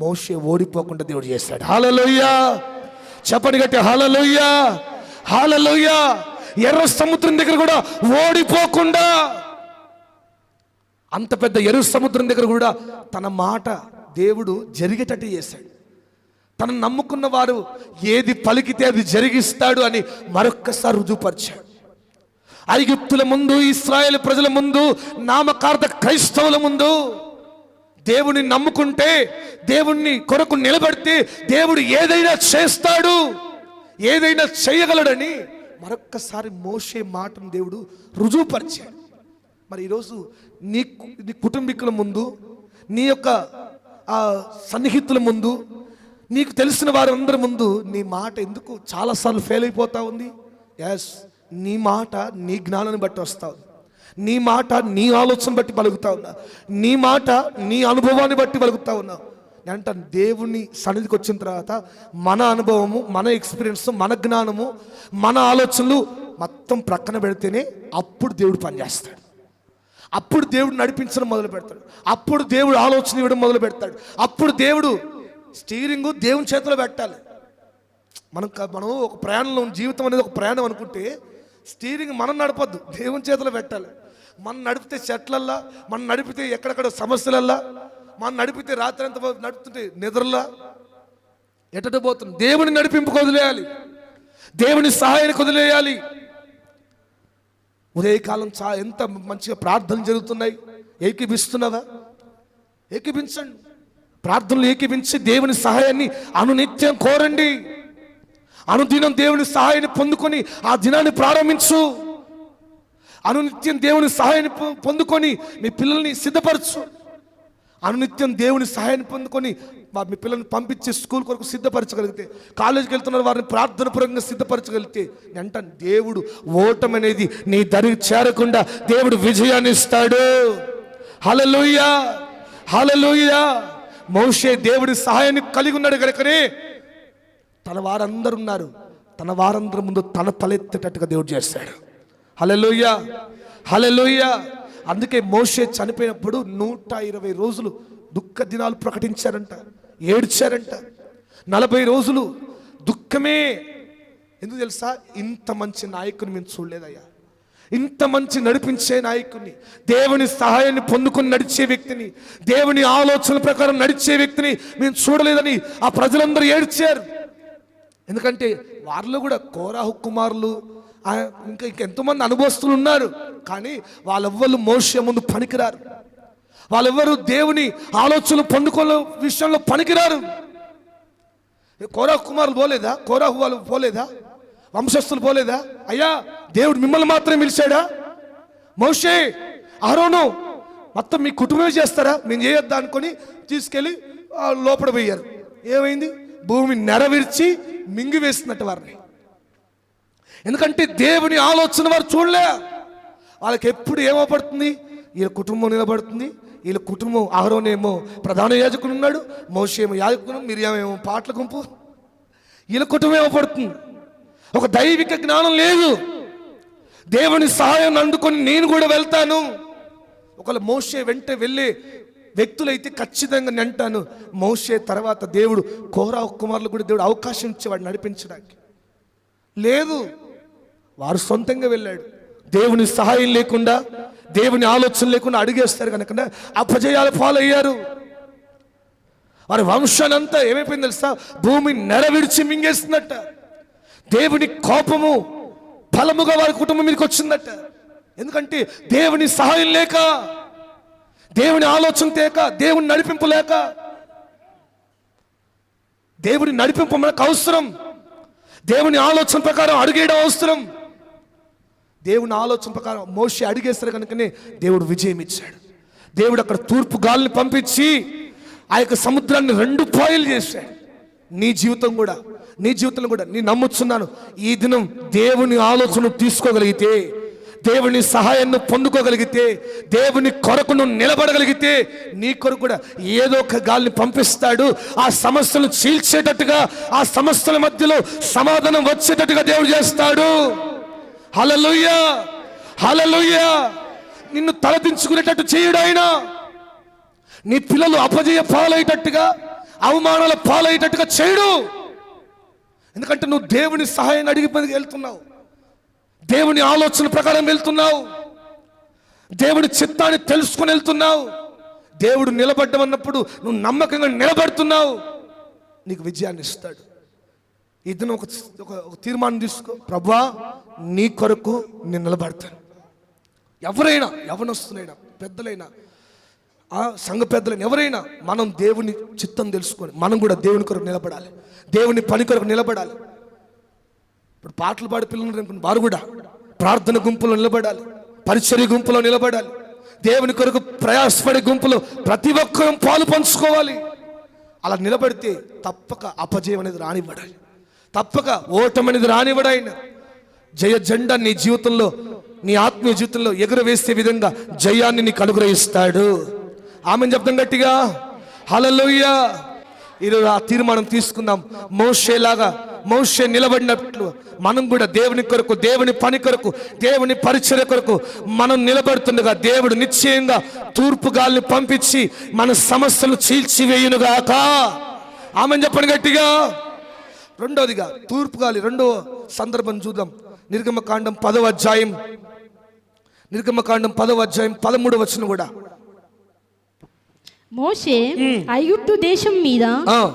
మోషే ఓడిపోకుండా దేవుడు చేస్తాడు. హల్లెలూయా! చెప్పండి గట్టి, హల్లెలూయా! హల్లెలూయా! ఎర్ర సముద్రం దగ్గర కూడా ఓడిపోకుండా, అంత పెద్ద ఎర్ర సముద్రం దగ్గర కూడా తన మాట దేవుడు జరిగేటట్టు చేశాడు. తనను నమ్ముకున్న వారు ఏది పలికితే అది జరిగిస్తాడు అని మరొక్కసారి రుజువుపరిచాడు. ఐగుప్తుల ముందు, ఇశ్రాయేలు ప్రజల ముందు, నామకార్థ క్రైస్తవుల ముందు దేవుని నమ్ముకుంటే, దేవుణ్ణి కొరకు నిలబడితే దేవుడు ఏదైనా చేస్తాడు, ఏదైనా చేయగలడని మరొక్కసారి మోషే మాటను దేవుడు రుజువుపరిచాడు. మరి ఈరోజు నీ కుటుంబీకుల ముందు, నీ యొక్క సన్నిహితుల ముందు, నీకు తెలిసిన వారందరి ముందు నీ మాట ఎందుకు చాలాసార్లు ఫెయిల్ అయిపోతా ఉంది? ఎస్, నీ మాట నీ జ్ఞానాన్ని బట్టి వస్తా ఉంది. నీ మాట నీ ఆలోచన బట్టి పలుకుతా ఉన్నా. నీ మాట నీ అనుభవాన్ని బట్టి పలుకుతా ఉన్నావు. నేను అంటాను, దేవుని సన్నిధికి వచ్చిన తర్వాత మన అనుభవము, మన ఎక్స్పీరియన్స్, మన జ్ఞానము, మన ఆలోచనలు మొత్తం ప్రక్కన పెడితేనే అప్పుడు దేవుడు పనిచేస్తాడు. అప్పుడు దేవుడు నడిపించడం మొదలు పెడతాడు. అప్పుడు దేవుడు ఆలోచన ఇవ్వడం మొదలు పెడతాడు. అప్పుడు దేవుడు స్టీరింగ్ దేవుని చేతిలో పెట్టాలి. మనం ఒక ప్రయాణంలో, జీవితం అనేది ఒక ప్రయాణం అనుకుంటే స్టీరింగ్ మనం నడపద్దు, దేవుని చేతిలో పెట్టాలి. మనం నడిపితే చెట్లల్లా, మనం నడిపితే ఎక్కడెక్కడ సమస్యలల్లా, మనం నడిపితే రాత్రి అంతా నడుపుతుంటే నిద్రలా ఎటట పోతుంది. దేవుని నడిపింపుకు వదిలేయాలి, దేవుని సహాయానికి వదిలేయాలి. ఉదయకాలం ఎంత మంచిగా ప్రార్థనలు జరుగుతున్నాయి. ఏకీభిస్తున్నావా? ఏకీభించండి. ప్రార్థనలు ఏకీభించి దేవుని సహాయాన్ని అనునిత్యం కోరండి. అనుదినం దేవుని సహాయాన్ని పొందుకొని ఆ దినాన్ని ప్రారంభించు. అనునిత్యం దేవుని సహాయాన్ని పొందుకొని మీ పిల్లల్ని సిద్ధపరచు. అనునిత్యం దేవుని సహాయాన్ని పొందుకొని మీ పిల్లల్ని పంపించి స్కూల్ కొరకు సిద్ధపరచగలిగితే, కాలేజీకి వెళ్తున్న వారిని ప్రార్థనపూర్వకంగా సిద్ధపరచగలిగితే, వెంటనే దేవుడు ఓటమి అనేది నీ దరికి చేరకుండా దేవుడు విజయాన్ని ఇస్తాడు. హల్లెలూయా! హల్లెలూయా! మోషే దేవుడి సహాయాన్ని కలిగి ఉన్నాడు కనుకనే తన వారందరూ ఉన్నారు, తన వారందరి ముందు తన తలెత్తేటట్టుగా దేవుడు చేస్తాడు. హల్లెలూయా! హల్లెలూయా! అందుకే మోషే చనిపోయినప్పుడు 120 రోజులు దుఃఖ దినాలు ప్రకటించారంట, ఏడ్చారంట. 40 రోజులు దుఃఖమే. ఎందుకు తెలుసా? ఇంత మంచి నాయకుని మేము చూడలేదయ్యా, ఇంత మంచి నడిపించే నాయకుని, దేవుని సహాయాన్ని పొందుకొని నడిచే వ్యక్తిని, దేవుని ఆలోచన ప్రకారం నడిచే వ్యక్తిని మేము చూడలేదని ఆ ప్రజలందరూ ఏడ్చారు. ఎందుకంటే వారిలో కూడా కోరాహు కుమారులు, ఇంకా ఎంతోమంది అనుభవస్తులు ఉన్నారు. కానీ వాళ్ళెవ్వరు మోషే ముందు పనికిరారు. వాళ్ళెవ్వరు దేవుని ఆలోచనలు పొందుకునే విషయంలో పనికిరారు. కోరాహు కుమారులు పోలేదా? కోరాహు వాళ్ళు పోలేదా? వంశస్థులు పోలేదా? అయ్యా, దేవుడు మిమ్మల్ని మాత్రమే పిలిచాడా? మోషే, అహరోను మొత్తం మీ కుటుంబమే చేస్తారా? మేము చేయొద్దా అనుకొని తీసుకెళ్ళి లోపల పోయారు. ఏమైంది? భూమి నెరవేర్చి మింగివేస్తున్నట్టు వారిని. ఎందుకంటే దేవుని ఆలోచన వారు చూడలే. వాళ్ళకి ఎప్పుడు ఏమోపడుతుంది? వీళ్ళ కుటుంబం నిలబడుతుంది, వీళ్ళ కుటుంబం. అహరోనేమో ప్రధాన యాజకుడు ఉన్నాడు, మోషే ఏమో యాజకుడు, మిరియామేమో పాటల గుంపు. వీళ్ళ కుటుంబం ఏమోపడుతుంది? ఒక దైవిక జ్ఞానం లేదు. దేవుని సహాయం అందుకొని నేను కూడా వెళ్తాను. ఒకవేళ మోషే వెంట వెళ్ళే వ్యక్తులైతే ఖచ్చితంగా నేను అంటాను, మోషే తర్వాత దేవుడు కోరాహు కుమారులు కూడా దేవుడు అవకాశం ఇచ్చేవాడు నడిపించడానికి. లేదు, వారు సొంతంగా వెళ్ళాడు. దేవుని సహాయం లేకుండా, దేవుని ఆలోచన లేకుండా అడిగేస్తారు కనుక అపజయాలు పాలయ్యారు. వారి వంశాన్ని అంతా ఏమైపోయింది తెలుసా? భూమి నెరవిడిచి మింగేస్తున్నట్ట. దేవుని కోపము ఫలముగా వారి కుటుంబం మీదకి వచ్చిందట. ఎందుకంటే దేవుని సహాయం లేక, దేవుని ఆలోచన లేక, దేవుని నడిపింపు లేక. దేవుని నడిపింపు మనకు అవసరం, దేవుని ఆలోచన ప్రకారం అడుగేయడం అవసరం. దేవుని ఆలోచన ప్రకారం మోషే అడిగేస్తారు కనుకనే దేవుడు విజయం ఇచ్చాడు. దేవుడు అక్కడ తూర్పు గాలిని పంపించి ఆ యొక్క సముద్రాన్ని 2 పాయలు చేశాడు. నీ జీవితంలో కూడా నేను నమ్ముతున్నాను, ఈ దినం దేవుని ఆలోచన తీసుకోగలిగితే, దేవుని సహాయాన్ని పొందుకోగలిగితే, దేవుని కొరకు నువ్వు నిలబడగలిగితే, నీ కొరకు కూడా ఏదో ఒక గాలిని పంపిస్తాడు. ఆ సమస్యలను చీల్చేటట్టుగా, ఆ సమస్యల మధ్యలో సమాధానం వచ్చేటట్టుగా దేవుడు చేస్తాడు. హల్లెలూయా, హల్లెలూయా. నిన్ను తలదించుకునేటట్టు చేయడు ఆయన. నీ పిల్లలు అపజయ పాలయ్యేటట్టుగా, అవమానాల పాలయ్యేటట్టుగా చేయడు. ఎందుకంటే నువ్వు దేవుని సహాయాన్ని అడిగి వెళ్తున్నావు, దేవుని ఆలోచన ప్రకారం వెళ్తున్నావు, దేవుడి చిత్తాన్ని తెలుసుకుని వెళ్తున్నావు. దేవుడు నిలబడ్డమన్నప్పుడు నువ్వు నమ్మకంగా నిలబడుతున్నావు, నీకు విజయాన్ని ఇస్తాడు. ఇద్దరు ఒక తీర్మానం తీసుకో, ప్రభువా నీ కొరకు నేను నిలబడతాను. ఎవరైనా, యవనస్తులైనా, పెద్దలైనా, ఆ సంఘ పెద్దలైనా, ఎవరైనా మనం దేవుని చిత్తం తెలుసుకొని మనం కూడా దేవుని కొరకు నిలబడాలి, దేవుని పని కొరకు నిలబడాలి. ఇప్పుడు పాటలు పాడే పిల్లలు వారు కూడా ప్రార్థన గుంపులో నిలబడాలి, పరిచర్య గుంపులో నిలబడాలి, దేవుని కొరకు ప్రయాసపడే గుంపులో ప్రతి ఒక్కరూ పాలు పంచుకోవాలి. అలా నిలబడితే తప్పక అపజయం అనేది రానివ్వడాలి, తప్పక ఓటమి అనేది రానివ్వడాయన. జయ జెండా నీ జీవితంలో, నీ ఆత్మీయ జీవితంలో ఎగురవేసే విధంగా జయాన్ని నీకు అనుగ్రహిస్తాడు. ఆమెను చెప్తాం గట్టిగా, హల్లెలూయా. ఈరోజు ఆ తీర్మానం తీసుకుందాం. మోషే నిలబడినట్లు మనం కూడా దేవుని కొరకు, దేవుని పని కొరకు, దేవుని పరిచర్య కొరకు మనం నిలబడుతుండగా దేవుడు నిశ్చయంగా తూర్పు గాలిని పంపించి మన సమస్యలు చీల్చివేయునుగాక. ఆమెను చెప్పండి గట్టిగా. రెండవదిగా తూర్పు గాలి రెండవ సందర్భం చూద్దాం. నిర్గమకాండం 10వ అధ్యాయం 13వ వచనం కూడా. మోషే ఐగుప్తు దేశం మీద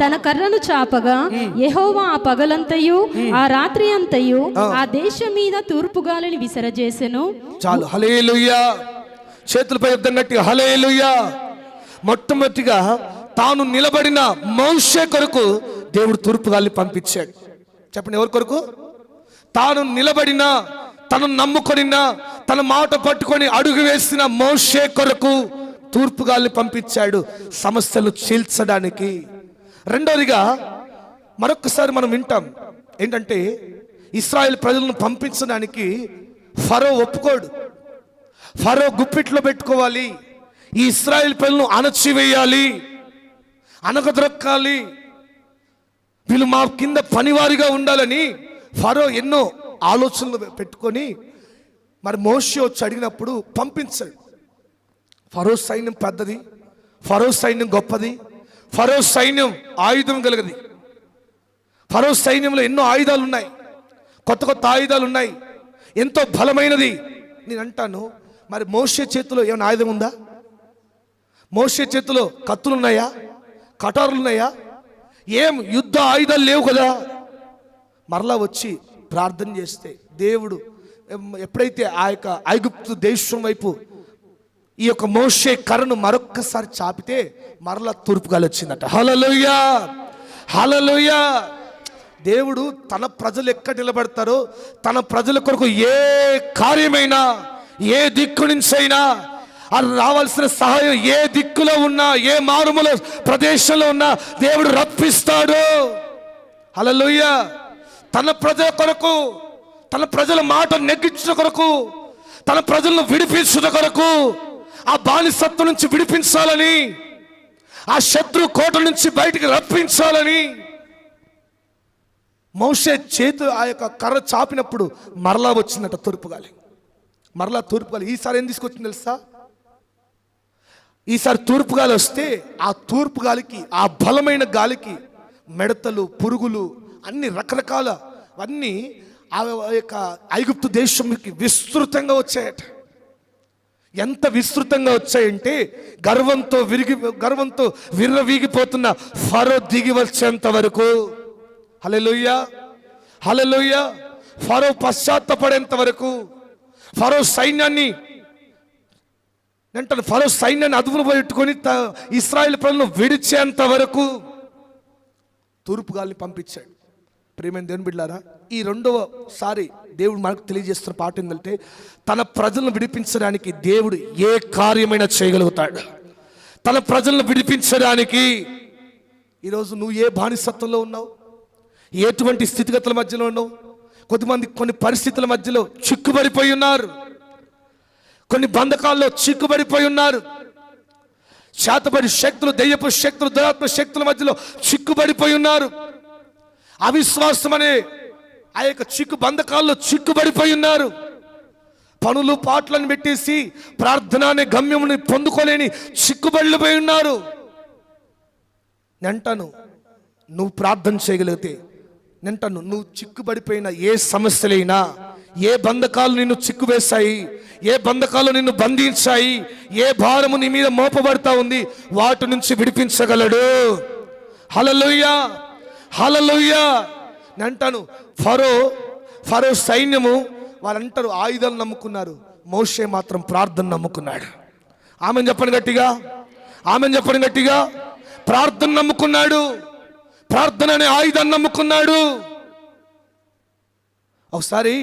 తన కర్రను చాపగా యెహోవా ఆ పగలంతయు ఆ రాత్రి అంతయు ఆ దేశం మీద తూర్పు గాలిని విసరజేసెను. చాలు, హల్లెలూయా. చేతులపై యుద్ధం గట్టిగా హల్లెలూయా. మొట్టమొదటిగా తాను నిలబడిన మోషే కొరకు దేవుడు తూర్పు గాలిని పంపించాడు. చెప్పండి, ఎవరి కొరకు? తాను నిలబడిన, తను నమ్ముకొనిన, తన మాట పట్టుకొని అడుగు వేసిన మోషే కొరకు తూర్పు గాలిని పంపించాడు సమస్యలు చీల్చడానికి. రెండోదిగా మరొకసారి మనం వింటాం ఏంటంటే, ఇశ్రాయేల్ ప్రజలను పంపించడానికి ఫరో ఒప్పుకోడు. ఫరో గుప్పిట్లో పెట్టుకోవాలి, ఈ ఇశ్రాయేల్ ప్రజలను అణచివేయాలి, అనగదొక్కాలి, వీళ్ళు మా కింద పనివారిగా ఉండాలని ఫరో ఎన్నో ఆలోచనలు పెట్టుకొని మరి మోషే వచ్చి అడిగినప్పుడు పంపించాడు. ఫరో సైన్యం పెద్దది, ఫరో సైన్యం గొప్పది, ఫరో సైన్యం ఆయుధం కలిగది. ఫరో సైన్యంలో ఎన్నో ఆయుధాలు ఉన్నాయి, కొత్త కొత్త ఆయుధాలు ఉన్నాయి, ఎంతో బలమైనది. నేను అంటాను, మరి మోషే చేతిలో ఏమైనా ఆయుధం ఉందా? మోషే చేతిలో కత్తులు ఉన్నాయా, కటారులు ఉన్నాయా? ఏం యుద్ధ ఆయుధాలు లేవు కదా. మరలా వచ్చి ప్రార్థన చేస్తే దేవుడు ఎప్పుడైతే ఆ యొక్క ఐగుప్తు దేశం వైపు ఈ యొక్క మోషే కర్రను మరొక్కసారి చాపితే మరలా తూర్పు గాలి వచ్చిందట. హల్లెలూయా, హల్లెలూయా. దేవుడు తన ప్రజలు ఎక్కడ నిలబడతారో, తన ప్రజల కొరకు ఏ కార్యమైనా, ఏ దిక్కు నుంచైనా అది రావాల్సిన సహాయం ఏ దిక్కులో ఉన్నా, ఏ మారుమూల ప్రదేశంలో ఉన్నా దేవుడు రప్పిస్తాడు. హల్లెలూయా. తన ప్రజల కొరకు, తన ప్రజల మాట నెగ్గించిన కొరకు, తన ప్రజలను విడిపించిన కొరకు, ఆ బానిసత్వం నుంచి విడిపించాలని, ఆ శత్రు కోట నుంచి బయటికి రప్పించాలని మోషే చేతు ఆ యొక్క కర్ర చాపినప్పుడు మరలా వచ్చిందట తూర్పు గాలి. మరలా తూర్పు గాలి ఈసారి ఏం తీసుకొచ్చింది తెలుసా? ఈసారి తూర్పు గాలి వస్తే ఆ తూర్పు గాలికి, ఆ బలమైన గాలికి మిడతలు, పురుగులు, అన్ని రకరకాల అన్నీ ఆ యొక్క ఐగుప్తు దేశంకి విస్తృతంగా వచ్చాయట. ఎంత విస్తృతంగా వచ్చాయంటే గర్వంతో విర్రవీగిపోతున్న ఫరో దిగి వచ్చేంత వరకు. హల్లెలూయా, హల్లెలూయా. ఫరో పశ్చాత్తపడేంత వరకు, ఫరో సైన్యాన్ని అదుపులో పెట్టుకొని ఇశ్రాయేల్ ప్రజలను విడిచేంత వరకు తూర్పు గాలిని పంపించాడు. ప్రియమైన దేవుని బిడ్డలారా, ఈ రెండవసారి దేవుడు మనకు తెలియజేస్తున్న పాట ఏంటంటే, తన ప్రజలను విడిపించడానికి దేవుడు ఏ కార్యమైనా చేయగలుగుతాడు. తన ప్రజలను విడిపించడానికి ఈరోజు నువ్వు ఏ బానిసత్వంలో ఉన్నావు, ఎటువంటి స్థితిగతుల మధ్యలో ఉన్నావు. కొంతమంది కొన్ని పరిస్థితుల మధ్యలో చిక్కుబడిపోయి ఉన్నారు, కొన్ని బంధకాల్లో చిక్కుబడిపోయి ఉన్నారు. శాతపడి శక్తులు, దెయ్యపు శక్తులు, దురాత్మ శక్తుల మధ్యలో చిక్కుబడిపోయి ఉన్నారు. అవిశ్వాసం అనే ఆ యొక్క చిక్కు బంధకాల్లో చిక్కుబడిపోయి ఉన్నారు. పనులు పాటలను పెట్టేసి ప్రార్థన అనే గమ్యముని పొందుకోలేని చిక్కుబడిపోయి ఉన్నారు. నెంటను నువ్వు ప్రార్థన చేయగలిగితే, నెంటను నువ్వు చిక్కుబడిపోయిన ఏ సమస్యలైనా, ఏ బంధకాలు నిన్ను చిక్కువేశాయి, ఏ బంధకాలు నిన్ను బంధించాయి, ఏ భారము నీ మీద మోపబడతా ఉంది, వాటి నుంచి విడిపించగలడు. హల్లెలూయా, హల్లెలూయా. అంటాను ఫరో సైన్యము వాళ్ళంటారు ఆయుధాలు నమ్ముకున్నారు, మోషే మాత్రం ప్రార్థన నమ్ముకున్నాడు. ఆమెను చెప్పండి గట్టిగా, ఆమెను చెప్పండి గట్టిగా. ప్రార్థన నమ్ముకున్నాడు, ప్రార్థన అనే ఆయుధాన్ని నమ్ముకున్నాడు. ఒకసారి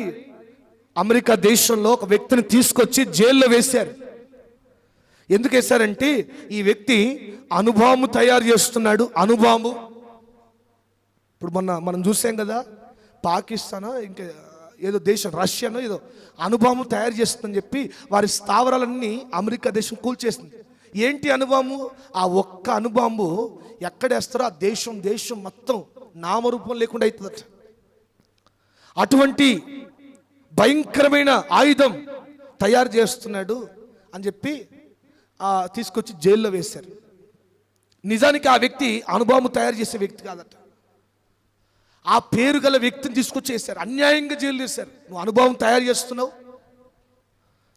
అమెరికా దేశంలో ఒక వ్యక్తిని తీసుకొచ్చి జైల్లో వేశారు. ఎందుకు వేశారంటే, ఈ వ్యక్తి అణుబాంబు తయారు చేస్తున్నాడు. అణుబాంబు ఇప్పుడు మనం చూసాం కదా, పాకిస్తాన్ ఇంకా ఏదో దేశం, రష్యానో ఏదో అణుబాంబు తయారు చేస్తుందని చెప్పి వారి స్థావరాలన్నీ అమెరికా దేశం కూల్చేసింది. ఏంటి అణుబాంబు? ఆ ఒక్క అణుబాంబు ఎక్కడేస్తారో ఆ దేశం మొత్తం నామరూపం లేకుండా అవుతుందట. అటువంటి భయంకరమైన ఆయుధం తయారు చేస్తున్నాడు అని చెప్పి తీసుకొచ్చి జైల్లో వేశారు. నిజానికి ఆ వ్యక్తి అణుబాంబు తయారు చేసే వ్యక్తి కాదట. ఆ పేరు గల వ్యక్తిని తీసుకొచ్చేసారు, అన్యాయంగా జైలు చేశారు. నువ్వు అణుబాంబు తయారు చేస్తున్నావు,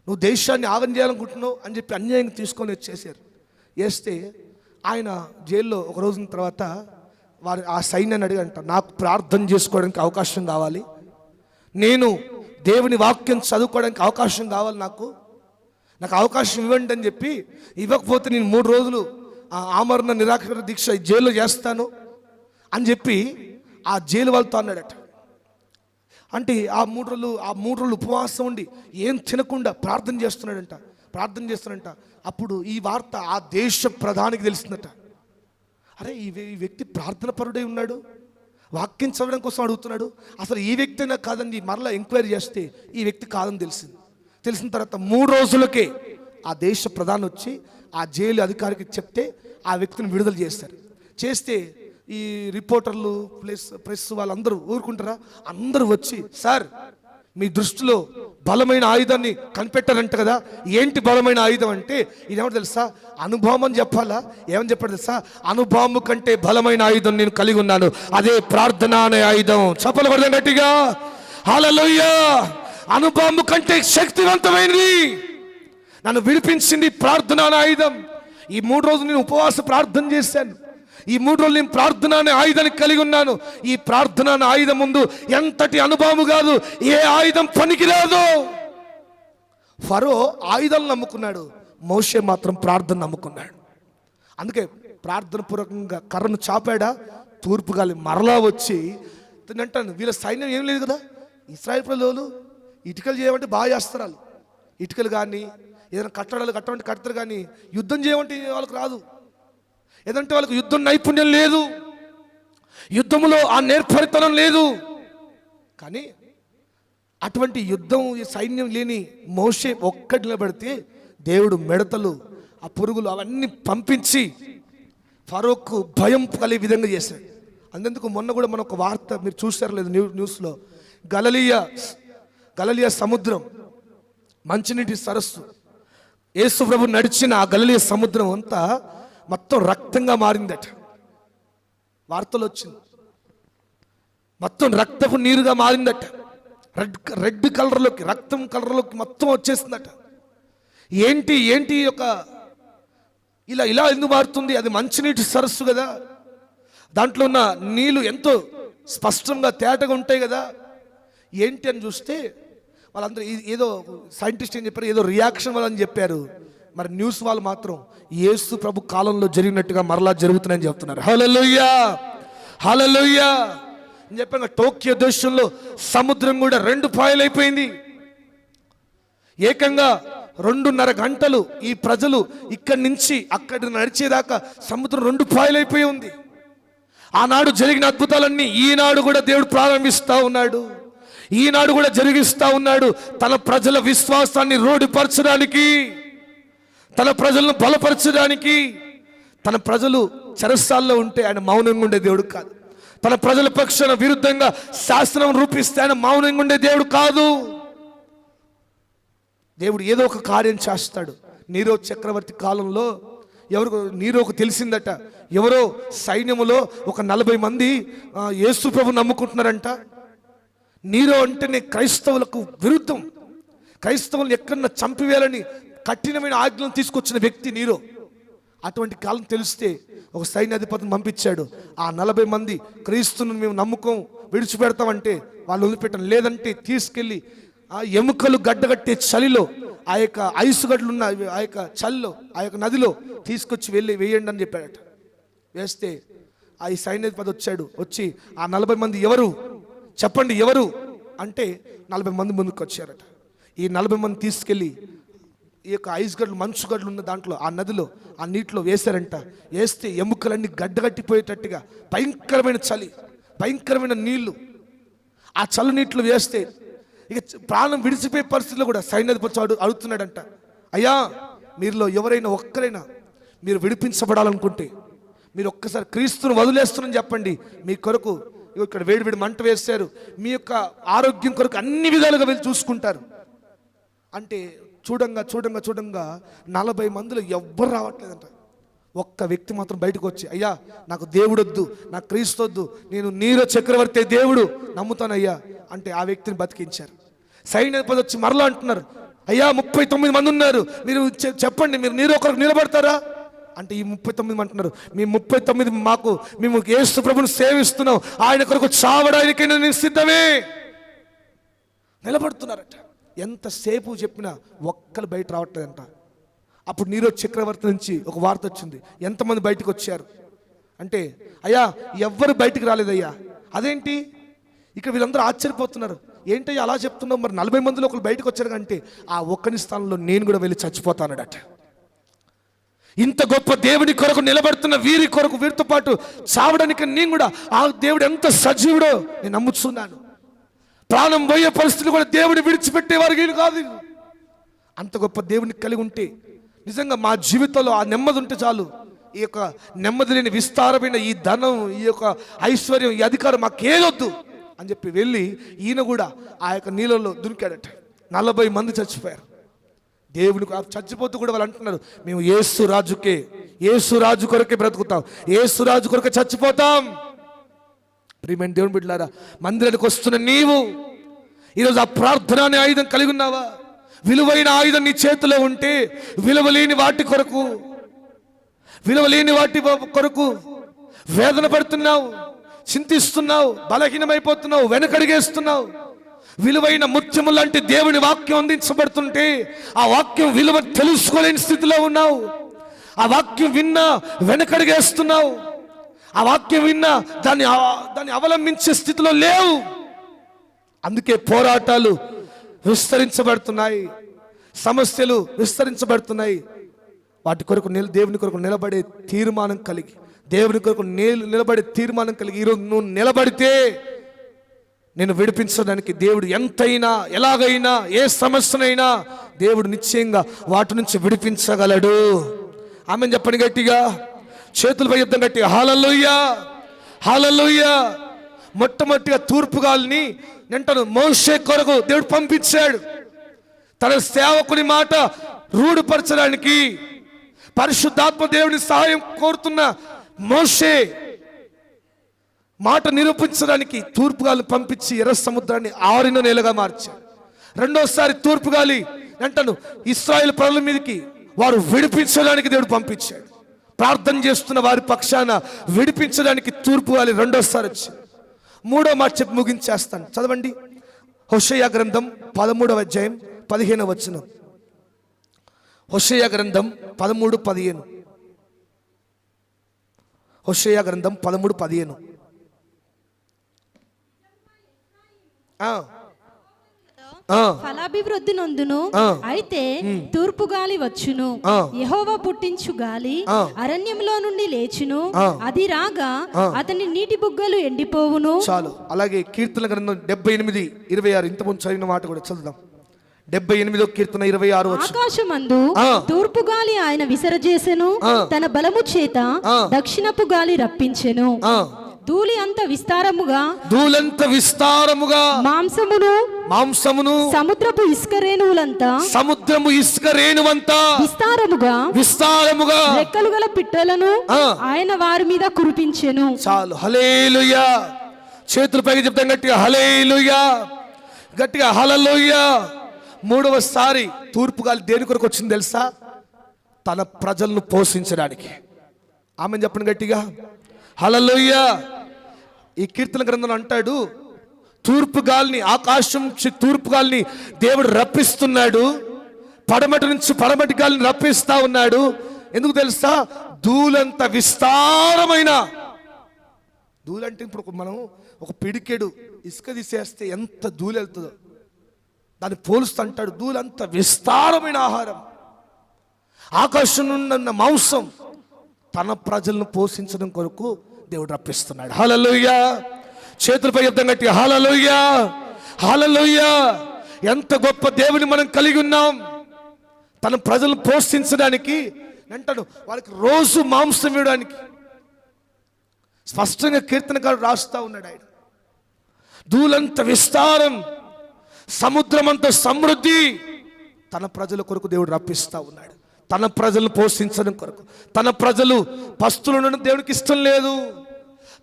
నువ్వు దేశాన్ని ఆగం చేయాలనుకుంటున్నావు అని చెప్పి అన్యాయంగా తీసుకొని వచ్చేసారు. వేస్తే ఆయన జైల్లో ఒక రోజున తర్వాత ఆ సైన్యాన్ని అడిగంట, నాకు ప్రార్థన చేసుకోవడానికి అవకాశం కావాలి, నేను దేవుని వాక్యం చదువుకోవడానికి అవకాశం కావాలి, నాకు అవకాశం ఇవ్వండి అని చెప్పి, ఇవ్వకపోతే నేను 3 రోజులు ఆమరణ నిరాకరణ దీక్ష జైల్లో చేస్తాను అని చెప్పి ఆ జైలు వాళ్ళతో అన్నాడట. అంటే ఆ మూడు రోజులు ఉపవాసం ఉండి ఏం తినకుండా ప్రార్థన చేస్తున్నాడంట. అప్పుడు ఈ వార్త ఆ దేశ ప్రధానికి తెలిసిందట. అరే, ఈ వ్యక్తి ప్రార్థన పరుడై ఉన్నాడు, వాక్యం చదవడం కోసం అడుగుతున్నాడు, అసలు ఈ వ్యక్తి నాకు కాదండి. మరలా ఎంక్వైరీ చేస్తే ఈ వ్యక్తి కాదని తెలిసిన తర్వాత 3 రోజులకే ఆ దేశ ప్రధాని వచ్చి ఆ జైలు అధికారికి చెప్తే ఆ వ్యక్తిని విడుదల చేస్తే ఈ రిపోర్టర్లు ప్రెస్ వాళ్ళందరూ ఊరుకుంటారా? అందరూ వచ్చి, సార్ మీ దృష్టిలో బలమైన ఆయుధాన్ని కనిపెట్టారంట కదా, ఏంటి బలమైన ఆయుధం అంటే ఇదేమో తెలుసా, అణుబాంబు అని చెప్పాలా? ఏమని చెప్పాడు తెలుసా? అణుబాంబు కంటే బలమైన ఆయుధం నేను కలిగి ఉన్నాను, అదే ప్రార్థన అనే ఆయుధం. చెప్పలు పడదాం గట్టిగా, హల్లెలూయా. అణుబాంబు కంటే శక్తివంతమైనది, నన్ను విడిపించింది ప్రార్థన అనే ఆయుధం. ఈ 3 రోజులు నేను ఉపవాస ప్రార్థన చేశాను, ఈ 3 రోజులు నేను ప్రార్థన అనే ఆయుధాన్ని కలిగి ఉన్నాను. ఈ ప్రార్థన అనే ఆయుధం ముందు ఎంతటి అనుభవం కాదు, ఏ ఆయుధం పనికిరాదు. ఫరో ఆయుధాలు నమ్ముకున్నాడు, మోషే మాత్రం ప్రార్థన నమ్ముకున్నాడు. అందుకే ప్రార్థన పూర్వకంగా కర్రను చాపాడా, తూర్పు గాలి మరలా వచ్చి అంటాను. వీళ్ళ సైన్యం ఏం లేదు కదా, ఇశ్రాయేలు ప్రజలు ఇటుకలు చేయమంటే బాగా చేస్తారు వాళ్ళు. ఇటుకలు కానీ ఏదైనా కట్టడాలు కడతారు, కానీ యుద్ధం చేయమంటే వాళ్ళకి రాదు. ఏదంటే వాళ్ళకి యుద్ధం నైపుణ్యం లేదు, యుద్ధంలో ఆ నేర్పరితనం లేదు. కానీ అటువంటి యుద్ధం సైన్యం లేని మోషే ఒక్కటి నిలబడితే దేవుడు మిడతలు, ఆ పురుగులు అవన్నీ పంపించి ఫరోకు భయం కలిగే విధంగా చేశాడు. అందుకు మొన్న కూడా మన ఒక వార్త మీరు చూసారు లేదు న్యూస్లో, గలిలయ సముద్రం, మంచినీటి సరస్సు, యేసు ప్రభు నడిచిన ఆ గలిలయ సముద్రం అంతా మొత్తం రక్తంగా మారిందట. వార్తలు వచ్చింది, మొత్తం రక్తపు నీరుగా మారిందట. రెడ్ కలర్లోకి, రక్తం కలర్లోకి మొత్తం వచ్చేసిందట. ఏంటి యొక్క ఇలా ఎందుకు మారుతుంది? అది మంచినీటి సరస్సు కదా, దాంట్లో ఉన్న నీళ్లు ఎంతో స్పష్టంగా తేటగా ఉంటాయి కదా. ఏంటి అని చూస్తే వాళ్ళందరూ ఏదో సైంటిస్ట్ ఏం చెప్పారు, ఏదో రియాక్షన్ వాళ్ళని చెప్పారు. మరి న్యూస్ వాళ్ళు మాత్రం యేసు ప్రభు కాలంలో జరిగినట్టుగా మరలా జరుగుతున్నాయని చెప్తున్నారు. హల్లెలూయా, హల్లెలూయా. నేను చెప్పాను టోక్యో దేశంలో సముద్రం కూడా 2 పాయలైపోయింది. ఏకంగా 2.5 గంటలు ఈ ప్రజలు ఇక్కడి నుంచి అక్కడి నడిచేదాకా సముద్రం 2 పాయలైపోయి ఉంది. ఆనాడు జరిగిన అద్భుతాలన్నీ ఈనాడు కూడా దేవుడు ప్రారంభిస్తూ ఉన్నాడు, ఈనాడు కూడా జరిగిస్తూ ఉన్నాడు. తన ప్రజల విశ్వాసాన్ని రూఢిపరచడానికి, తన ప్రజలను బలపరచడానికి. తన ప్రజలు చెరసాల్లో ఉంటే ఆయన మౌనంగా ఉండే దేవుడు కాదు. తన ప్రజల పక్షాన విరుద్ధంగా శాసనం రూపిస్తే ఆయన మౌనంగా ఉండే దేవుడు కాదు. దేవుడు ఏదో ఒక కార్యం చేస్తాడు. నీరో చక్రవర్తి కాలంలో నీరోకు తెలిసిందట, ఎవరో సైన్యములో ఒక 40 మంది యేసు ప్రభు నమ్ముకుంటున్నారంట. నీరో అంటేనే క్రైస్తవులకు విరుద్ధం, క్రైస్తవులను ఎక్కడన్నా చంపివేయాలని కఠినమైన ఆజ్ఞలను తీసుకొచ్చిన వ్యక్తి నీరో. అటువంటి కాలం తెలిస్తే ఒక సైన్యాధిపతిని పంపించాడు. ఆ 40 మంది క్రీస్తును మేము నమ్ముకోం, విడిచిపెడతామంటే వాళ్ళు వదిలిపెట్టాను. లేదంటే తీసుకెళ్ళి ఆ ఎముకలు గడ్డగట్టే చలిలో, ఆ యొక్క ఐసు గడ్డలున్న ఆ యొక్క చలిలో, ఆ యొక్క నదిలో తీసుకొచ్చి వేయండి అని చెప్పాడట. వేస్తే ఆ ఈ సైన్యాధిపతి వచ్చి ఆ 40 మంది ఎవరు చెప్పండి ఎవరు అంటే 40 మంది ముందుకు వచ్చారట. ఈ 40 మంది తీసుకెళ్ళి ఈ యొక్క ఐస్ గడ్డలు, మంచు గడ్డలు ఉన్న దాంట్లో ఆ నదిలో ఆ నీటిలో వేశారంట. వేస్తే ఎముకలన్నీ గడ్డగట్టిపోయేటట్టుగా భయంకరమైన చలి, భయంకరమైన నీళ్లు. ఆ చల్ల నీటిలో వేస్తే ఇక ప్రాణం విడిచిపోయే పరిస్థితిలో కూడా సైన్యాధిపతి అడుగుతున్నాడంట, అయ్యా మీరులో ఎవరైనా ఒక్కరైనా మీరు విడిపించబడాలనుకుంటే మీరు ఒక్కసారి క్రీస్తును వదిలేస్తున్నారని చెప్పండి, మీ కొరకు ఇక్కడ వేడి మంట వేస్తారు, మీ యొక్క ఆరోగ్యం కొరకు అన్ని విధాలుగా వెళ్ళి చూసుకుంటారు అంటే చూడంగా 40 మందిలో ఎవ్వరు రావట్లేదంట. ఒక్క వ్యక్తి మాత్రం బయటకు వచ్చి, అయ్యా నాకు దేవుడు వద్దు, నాకు క్రీస్తు వద్దు, నేను నీరో చక్రవర్తి దేవుడు నమ్ముతానయ్యా అంటే ఆ వ్యక్తిని బతికించారు. సైన్యాధిపతి వచ్చి మరలా అంటున్నారు, అయ్యా 39 మంది ఉన్నారు, మీరు చెప్పండి మీరు నీరో కొరకు నిలబడతారా అంటే ఈ 39 అంటున్నారు, మీ 39 మేము యేసు ప్రభువును సేవిస్తున్నాం, ఆయన కొరకు చావడానికైనా నేను సిద్ధమే నిలబడుతున్నారట. ఎంతసేపు చెప్పినా ఒక్కరు బయట రావట్లేదంట. అప్పుడు నీరో చక్రవర్తి నుంచి ఒక వార్త వచ్చింది, ఎంతమంది బయటకు వచ్చారు అంటే, అయ్యా ఎవ్వరు బయటికి రాలేదయ్యా. అదేంటి ఇక్కడ వీళ్ళందరూ ఆశ్చర్యపోతున్నారు, ఏంటయ్యా అలా చెప్తున్నావు, మరి 40 మందిలో ఒకరు బయటకు వచ్చారు అంటే ఆ ఒక్కని స్థానంలో నేను కూడా వెళ్ళి చచ్చిపోతానడట. ఇంత గొప్ప దేవుడి కొరకు నిలబడుతున్న వీరి కొరకు, వీరితో పాటు చావడానికి నేను కూడా, ఆ దేవుడు ఎంత సజీవుడో నేను నమ్ముతున్నాను. ప్రాణం పోయే పరిస్థితులు కూడా దేవుడిని విడిచిపెట్టేవారు వీళ్ళు కాదు. అంత గొప్ప దేవుడిని కలిగి ఉంటే నిజంగా మా జీవితంలో ఆ నెమ్మది ఉంటే చాలు. ఈ యొక్క నెమ్మది లేని విస్తారమైన ఈ ధనం, ఈ యొక్క ఐశ్వర్యం, ఈ అధికారం మాకేదొద్దు అని చెప్పి వెళ్ళి ఈయన కూడా ఆ యొక్క నీళ్ళలో దునికాడట. 40 మంది చచ్చిపోయారు. దేవునికి చచ్చిపోతూ కూడా వాళ్ళు అంటున్నారు, మేము యేసు రాజు కొరకే బ్రతుకుతాం, యేసు రాజు కొరకే చచ్చిపోతాం. ప్రియమైన దేవుని బిడ్డలారా, మందిరానికి వస్తున్న నీవు ఈరోజు ఆ ప్రార్థన అనే ఆయుధం కలిగి ఉన్నావా? విలువైన ఆయుధం నీ చేతిలో ఉంటే విలువలేని వాటి కొరకు వేదన పడుతున్నావు, చింతిస్తున్నావు, బలహీనమైపోతున్నావు, వెనకడిగేస్తున్నావు. విలువైన ముత్యము లాంటి దేవుని వాక్యం అందించబడుతుంటే ఆ వాక్యం విలువ తెలుసుకోలేని స్థితిలో ఉన్నావు. ఆ వాక్యం విన్నా వెనకడిగేస్తున్నావు. ఆ వాక్యం విన్నా దాన్ని అవలంబించే స్థితిలో లేవు. అందుకే పోరాటాలు విస్తరించబడుతున్నాయి, సమస్యలు విస్తరించబడుతున్నాయి. వాటి కొరకు దేవుని కొరకు నిలబడే తీర్మానం కలిగి, దేవుని కొరకు నిలబడే తీర్మానం కలిగి ఈరోజు నువ్వు నిలబడితే నేను విడిపించడానికి దేవుడు ఎంతైనా, ఎలాగైనా, ఏ సమస్యనైనా దేవుడు నిశ్చయంగా వాటి నుంచి విడిపించగలడు. ఆమెను చెప్పండి గట్టిగా, చేతులపై యుద్ధం గట్టిగా హల్లెలూయా హల్లెలూయా. మొట్టమొదటిగా తూర్పు గాలిని వెంటనే మోషే కొరకు దేవుడు పంపించాడు. తన సేవకుని మాట రూఢపరచడానికి పరిశుద్ధాత్మ దేవుని సహాయం కోరుతున్న మోషే మాట నిరూపించడానికి తూర్పు గాలి పంపించి ఎర్ర సముద్రాన్ని ఆరిన నేలగా మార్చాడు. రెండోసారి తూర్పు గాలి వెంటను ఇశ్రాయేలు ప్రజల మీదకి వారు విడిపించడానికి దేవుడు పంపించాడు. ప్రార్థన చేస్తున్న వారి పక్షాన విడిపించడానికి తూర్పు గాలి రెండోసారి వచ్చింది. మూడో మాట చెప్పి ముగించేస్తాను, చదవండి. హోషేయ గ్రంథం 13వ అధ్యాయం 15వ వచనం. హోషేయ గ్రంథం 13:15. హోషేయ గ్రంథం 13:15. ఫలాభివృద్ధి నొందును. అయితే తూర్పు గాలి వచ్చును, యెహోవా పుట్టించు గాలి అరణ్యంలో నుండి లేచును. అది రాగా అతని నీటి బుగ్గలు ఎండిపోవును. చాలు. అలాగే కీర్తన గ్రంథం 78:26 ఇంతకుముందు చదివిన మాట కూడా చదువుదాం. 78వ కీర్తన 26 ఆకాశమందు తూర్పు గాలి ఆయన విసరజేసెను, తన బలము చేత దక్షిణపు గాలి రప్పించెను. ధూళి అంత విస్తారముగా మాంసమును సముద్రపు ఇసుక రేణువంతా విస్తారముగా రెక్కలు గల పిట్టలను ఆయన వారి మీద కురిపించెను. చాలు. హల్లెలూయా. చేతులు పైకి చెప్తాం గట్టిగా, హల్లెలూయా, గట్టిగా హల్లెలూయా. మూడవసారి తూర్పు గాలి దేని కొరకు వచ్చింది తెలుసా? తన ప్రజలను పోషించడానికి. ఆమె చెప్పండి గట్టిగా, హల్లెలూయా. ఈ కీర్తన గ్రంథంలో అంటాడు, తూర్పు గాలిని, ఆకాశం తూర్పు గాలిని దేవుడు రప్పిస్తున్నాడు, పడమటి నుంచి పడమటి గాలిని రప్పిస్తా ఉన్నాడు. ఎందుకు తెలుసా? ధూళంత విస్తారమైన ధూళంటే ఇప్పుడు మనం ఒక పిడికెడు ఇసుక తీసేస్తే ఎంత ధూళి వెళ్తుందో దాన్ని పోలుస్తూ అంటాడు, ధూళంత విస్తారమైన ఆహారం, ఆకాశం నుండి మాంసం తన ప్రజలను పోషించడం కొరకు దేవుడు రప్పిస్తున్నాడు. హల్లెలూయా. చేతులపై యుద్ధం గట్టి హల్లెలూయా, హల్లెలూయా. ఎంత గొప్ప దేవుని మనం కలిగి ఉన్నాం. తన ప్రజలను పోషించడానికి అంటాడు, వారికి రోజు మాంసం ఇవ్వడానికి. స్పష్టంగా కీర్తనకారుడు రాస్తా ఉన్నాడు ఆయన. ధూళంత విస్తారం, సముద్రమంత సమృద్ధి తన ప్రజల కొరకు దేవుడు రప్పిస్తా ఉన్నాడు. తన ప్రజలను పోషించడం కొరకు. తన ప్రజలు పస్తులు ఉండడం దేవునికి ఇష్టం లేదు.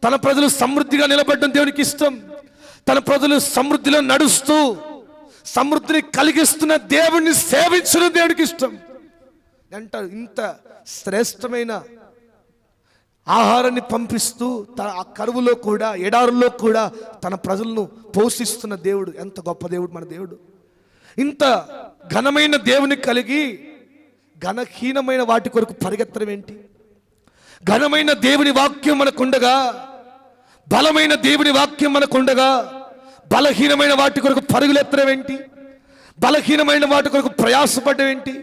తన ప్రజలు సమృద్ధిగా నిలబడడం దేవునికి ఇష్టం. తన ప్రజలు సమృద్ధిలో నడుస్తూ సమృద్ధిని కలిగిస్తున్న దేవుణ్ణి సేవించడం దేవునికి ఇష్టం. అంటారు, ఇంత శ్రేష్టమైన ఆహారాన్ని పంపిస్తూ ఆ కరువులో కూడా, ఎడారుల్లో కూడా తన ప్రజలను పోషిస్తున్న దేవుడు ఎంత గొప్ప దేవుడు మన దేవుడు. ఇంత ఘనమైన దేవుని కలిగి ఘనహీనమైన వాటి కొరకు పరిగెత్తడం ఏంటి? ఘనమైన దేవుని వాక్యం మనకుండగా, బలమైన దేవుని వాక్యం మనకుండగా బలహీనమైన వాటి కొరకు పరుగులెత్తడం ఏంటి? బలహీనమైన వాటి కొరకు ప్రయాసపడడం ఏంటి?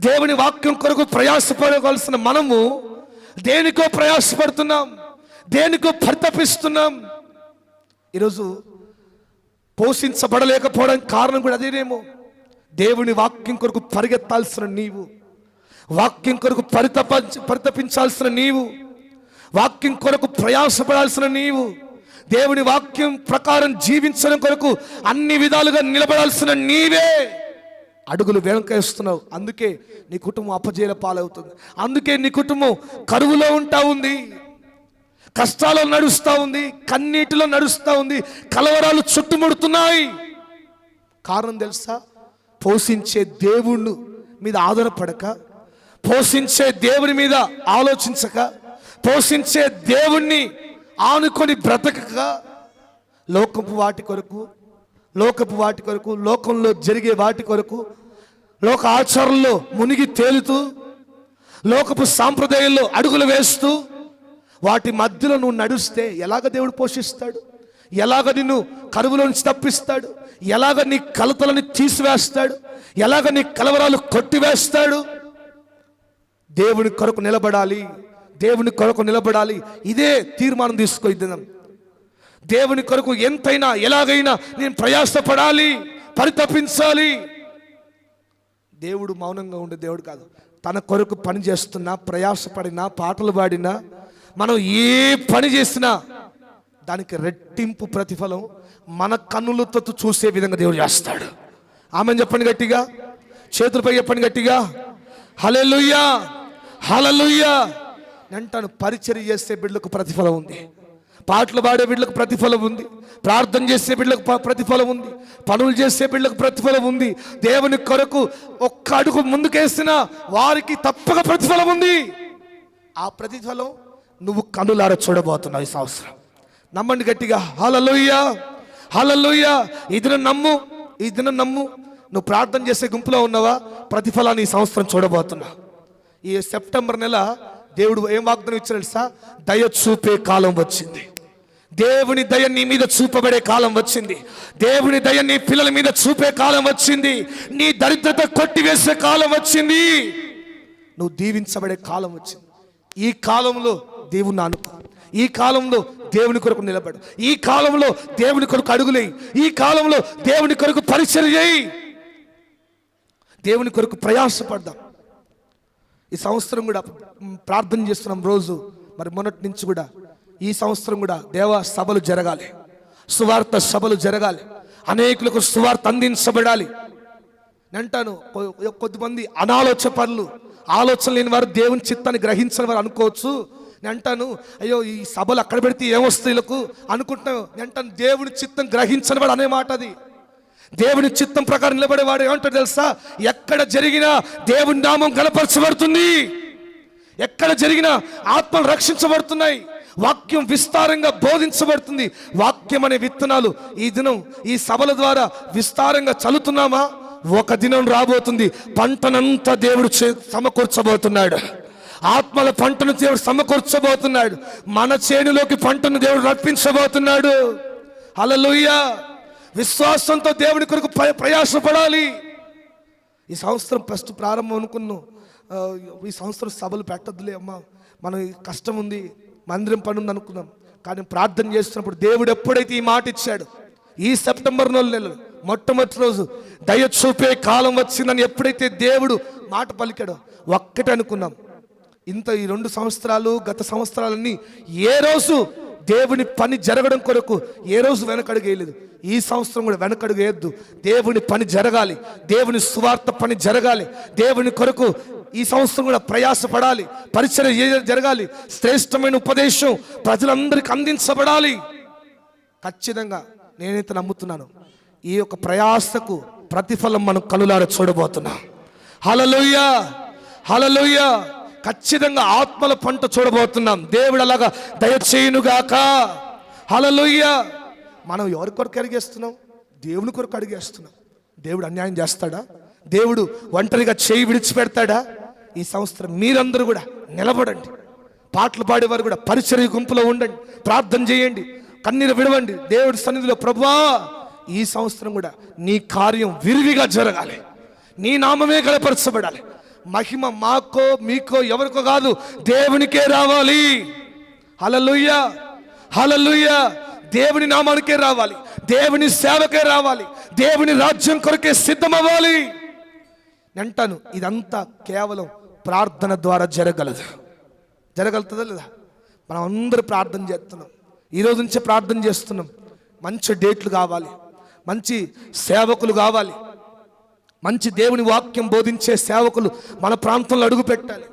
దేవుని వాక్యం కొరకు ప్రయాసపడవలసిన మనము దేనికో ప్రయాసపడుతున్నాం, దేనికో పరితపిస్తున్నాం. ఈరోజు పోషించబడలేకపోవడానికి కారణం కూడా అదేనేమో. దేవుని వాక్యం కొరకు పరిగెత్తాల్సిన నీవు, వాక్యం కొరకు పరితపించాల్సిన నీవు, వాక్యం కొరకు ప్రయాసపడాల్సిన నీవు, దేవుని వాక్యం ప్రకారం జీవించడం కొరకు అన్ని విధాలుగా నిలబడాల్సిన నీవే అడుగులు వెనకేస్తున్నావు. అందుకే నీ కుటుంబం అపజయాల పాలవుతుంది. అందుకే నీ కుటుంబం కరువులో ఉంటా ఉంది, కష్టాల్లో నడుస్తూ ఉంది, కన్నీటిలో నడుస్తూ ఉంది, కలవరాలు చుట్టుముడుతున్నాయి. కారణం తెలుసా? పోషించే దేవుడు మీద ఆధారపడక, పోషించే దేవుని మీద ఆలోచించక, పోషించే దేవుణ్ణి ఆనుకొని బ్రతకక, లోకపు వాటి కొరకు, లోకంలో జరిగే వాటి కొరకు, లోక ఆచారంలో మునిగి తేలుతూ, లోకపు సాంప్రదాయాల్లో అడుగులు వేస్తూ, వాటి మధ్యలో నువ్వు నడుస్తే ఎలాగ దేవుడు పోషిస్తాడు? ఎలాగ నిన్ను కరువులో నుంచి తప్పిస్తాడు? ఎలాగ నీ కలతలని తీసివేస్తాడు? ఎలాగ నీ కలవరాలు కొట్టివేస్తాడు? దేవుని కొరకు నిలబడాలి, దేవుని కొరకు నిలబడాలి. ఇదే తీర్మానం తీసుకో. దేవుని కొరకు ఎంతైనా ఎలాగైనా నేను ప్రయాసపడాలి, పరితపించాలి. దేవుడు మౌనంగా ఉండే దేవుడు కాదు. తన కొరకు పని చేస్తున్నా, ప్రయాసపడినా, పాటలు పాడినా, మనం ఏ పని చేసినా దానికి రెట్టింపు ప్రతిఫలం మన కన్నులతో చూసే విధంగా దేవుడు చేస్తాడు. ఆమెను చెప్పండి గట్టిగా, చేతులపై చెప్పండి గట్టిగా, హల్లెలూయా, హల్లెలూయా. అంటాను, పరిచర్య చేసే బిడ్డలకు ప్రతిఫలం ఉంది, పాటలు పాడే బిడ్డలకు ప్రతిఫలం ఉంది, ప్రార్థన చేసే బిడ్డలకు ప్రతిఫలం ఉంది, పనులు చేసే బిడ్డలకు ప్రతిఫలం ఉంది. దేవుని కొరకు ఒక్క అడుగు ముందుకేసిన వారికి తప్పక ప్రతిఫలం ఉంది. ఆ ప్రతిఫలం నువ్వు కన్నులారా చూడబోతున్నావు ఈ సంవత్సరం. నమ్మండి గట్టిగా, హల్లెలూయా, హల్లెలూయా. ఈ దినం నమ్ము. నువ్వు ప్రార్థన చేసే గుంపులో ఉన్నావా? ప్రతిఫలాన్ని ఈ సంవత్సరం చూడబోతున్నా. ఈ సెప్టెంబర్ నెల దేవుడు ఏం వాగ్దానం ఇచ్చాడు తెలుసా? దయ చూపే కాలం వచ్చింది, దేవుని దయ నీ మీద చూపబడే కాలం వచ్చింది. దేవుని దయ నీ పిల్లల మీద చూపే కాలం వచ్చింది. నీ దరిద్రత కొట్టివేసే కాలం వచ్చింది. నువ్వు దీవించబడే కాలం వచ్చింది. ఈ కాలంలో దేవుని అనుకో. ఈ కాలంలో దేవుని కొరకు నిలబడు. ఈ కాలంలో దేవుని కొరకు అడుగులేయి. ఈ కాలంలో దేవుని కొరకు పరిచర్య చేయి. దేవుని కొరకు ప్రయాసపడదాం. ఈ సంవత్సరం కూడా ప్రార్థన చేస్తున్నాం రోజు. మరి మొన్నటి నుంచి కూడా ఈ సంవత్సరం కూడా దేవ సభలు జరగాలి, సువార్త సభలు జరగాలి, అనేకులకు సువార్త అందించబడాలి. నేను అంటాను, కొద్దిమంది అనాలోచన పనులు, ఆలోచన లేని వారు దేవుని చిత్తాన్ని గ్రహించని వారు అనుకోవచ్చు. నేను అంటాను, అయ్యో ఈ సభలు అక్కడ పెడితే ఏమొస్తాయిలకు అనుకుంటున్నాను. నేను అంటాను, దేవుని చిత్తం గ్రహించని వాడు అనే మాట అది. దేవుని చిత్తం ప్రకారం నిలబడేవాడు ఏమంటాడు తెలుసా? ఎక్కడ జరిగినా దేవుని నామం గణపరచబడుతుంది, ఎక్కడ జరిగినా ఆత్మలు రక్షించబడుతున్నాయి, వాక్యం విస్తారంగా బోధించబడుతుంది. వాక్యం అనే విత్తనాలు ఈ దినం ఈ సభల ద్వారా విస్తారంగా చల్లుతున్నామా? ఒక దినం రాబోతుంది, పంటనంతా దేవుడు సమకూర్చబోతున్నాడు. ఆత్మల పంటను దేవుడు సమకూర్చబోతున్నాడు. మన చేనులోకి పంటను దేవుడు రప్పించబోతున్నాడు. హల్లెలూయా. విశ్వాసంతో దేవుని కొరకు ప్రయాసపడాలి. ఈ సంవత్సరం ఫస్ట్ ప్రారంభం అనుకున్నాం, ఈ సంవత్సరం సభలు పెట్టద్దులే అమ్మా, మనం కష్టం ఉంది, మందిరం పని ఉంది అనుకున్నాం. కానీ ప్రార్థన చేస్తున్నప్పుడు దేవుడు ఎప్పుడైతే ఈ మాట ఇచ్చాడు, ఈ సెప్టెంబర్ నెలలో మొట్టమొదటి రోజు దయ చూపే కాలం వచ్చిందని ఎప్పుడైతే దేవుడు మాట పలికాడో ఒక్కటే అనుకున్నాం. ఇంత ఈ 2 సంవత్సరాలు గత సంవత్సరాలన్నీ ఏ రోజు దేవుని పని జరగడం కొరకు ఏ రోజు వెనకడుగు వేయలేదు. ఈ సంవత్సరం కూడా వెనకడుగు వేయద్దు. దేవుని పని జరగాలి, దేవుని సువార్త పని జరగాలి, దేవుని కొరకు ఈ సంవత్సరం కూడా ప్రయాసపడాలి, పరిచర్య జరగాలి, శ్రేష్టమైన ఉపదేశం ప్రజలందరికీ అందించబడాలి. ఖచ్చితంగా నేనైతే నమ్ముతున్నాను, ఈ యొక్క ప్రయాసకు ప్రతిఫలం మనం కనులారా చూడబోతున్నాం. హల్లెలూయా, హల్లెలూయా. ఖచ్చితంగా ఆత్మల పంట చూడబోతున్నాం. దేవుడు అలాగా దయచేయునుగాక. హల్లెలూయా. మనం ఎవరి కొరకు అడిగేస్తున్నాం? దేవుని కొరకు అడిగేస్తున్నాం. దేవుడు అన్యాయం చేస్తాడా? దేవుడు ఒంటరిగా చేయి విడిచిపెడతాడా? ఈ సంవత్సరం మీరందరూ కూడా నిలబడండి. పాటలు పాడేవారు కూడా పరిచర్య గుంపులో ఉండండి, ప్రార్థన చేయండి, కన్నీరు విడవండి. దేవుడి సన్నిధిలో, ప్రభువా ఈ సంవత్సరం కూడా నీ కార్యం విరివిగా జరగాలి, నీ నామమే గణపరచబడాలి. మహిమ మాకో మీకో ఎవరికో కాదు, దేవునికే రావాలి. హల్లెలూయా, హల్లెలూయా. దేవుని నామానికే రావాలి, దేవుని సేవకే రావాలి, దేవుని రాజ్యం కొరకే సిద్ధమవ్వాలి. అంటాను, ఇదంతా కేవలం ప్రార్థన ద్వారా జరగలుగుతుందా లేదా? మనం అందరూ ప్రార్థన చేస్తున్నాం, ఈరోజు నుంచే ప్రార్థన చేస్తున్నాం. మంచి డేట్లు కావాలి, మంచి సేవకులు కావాలి, మంచి దేవుని వాక్యం బోధించే సేవకులు మన ప్రాంతంలో అడుగు పెట్టాలి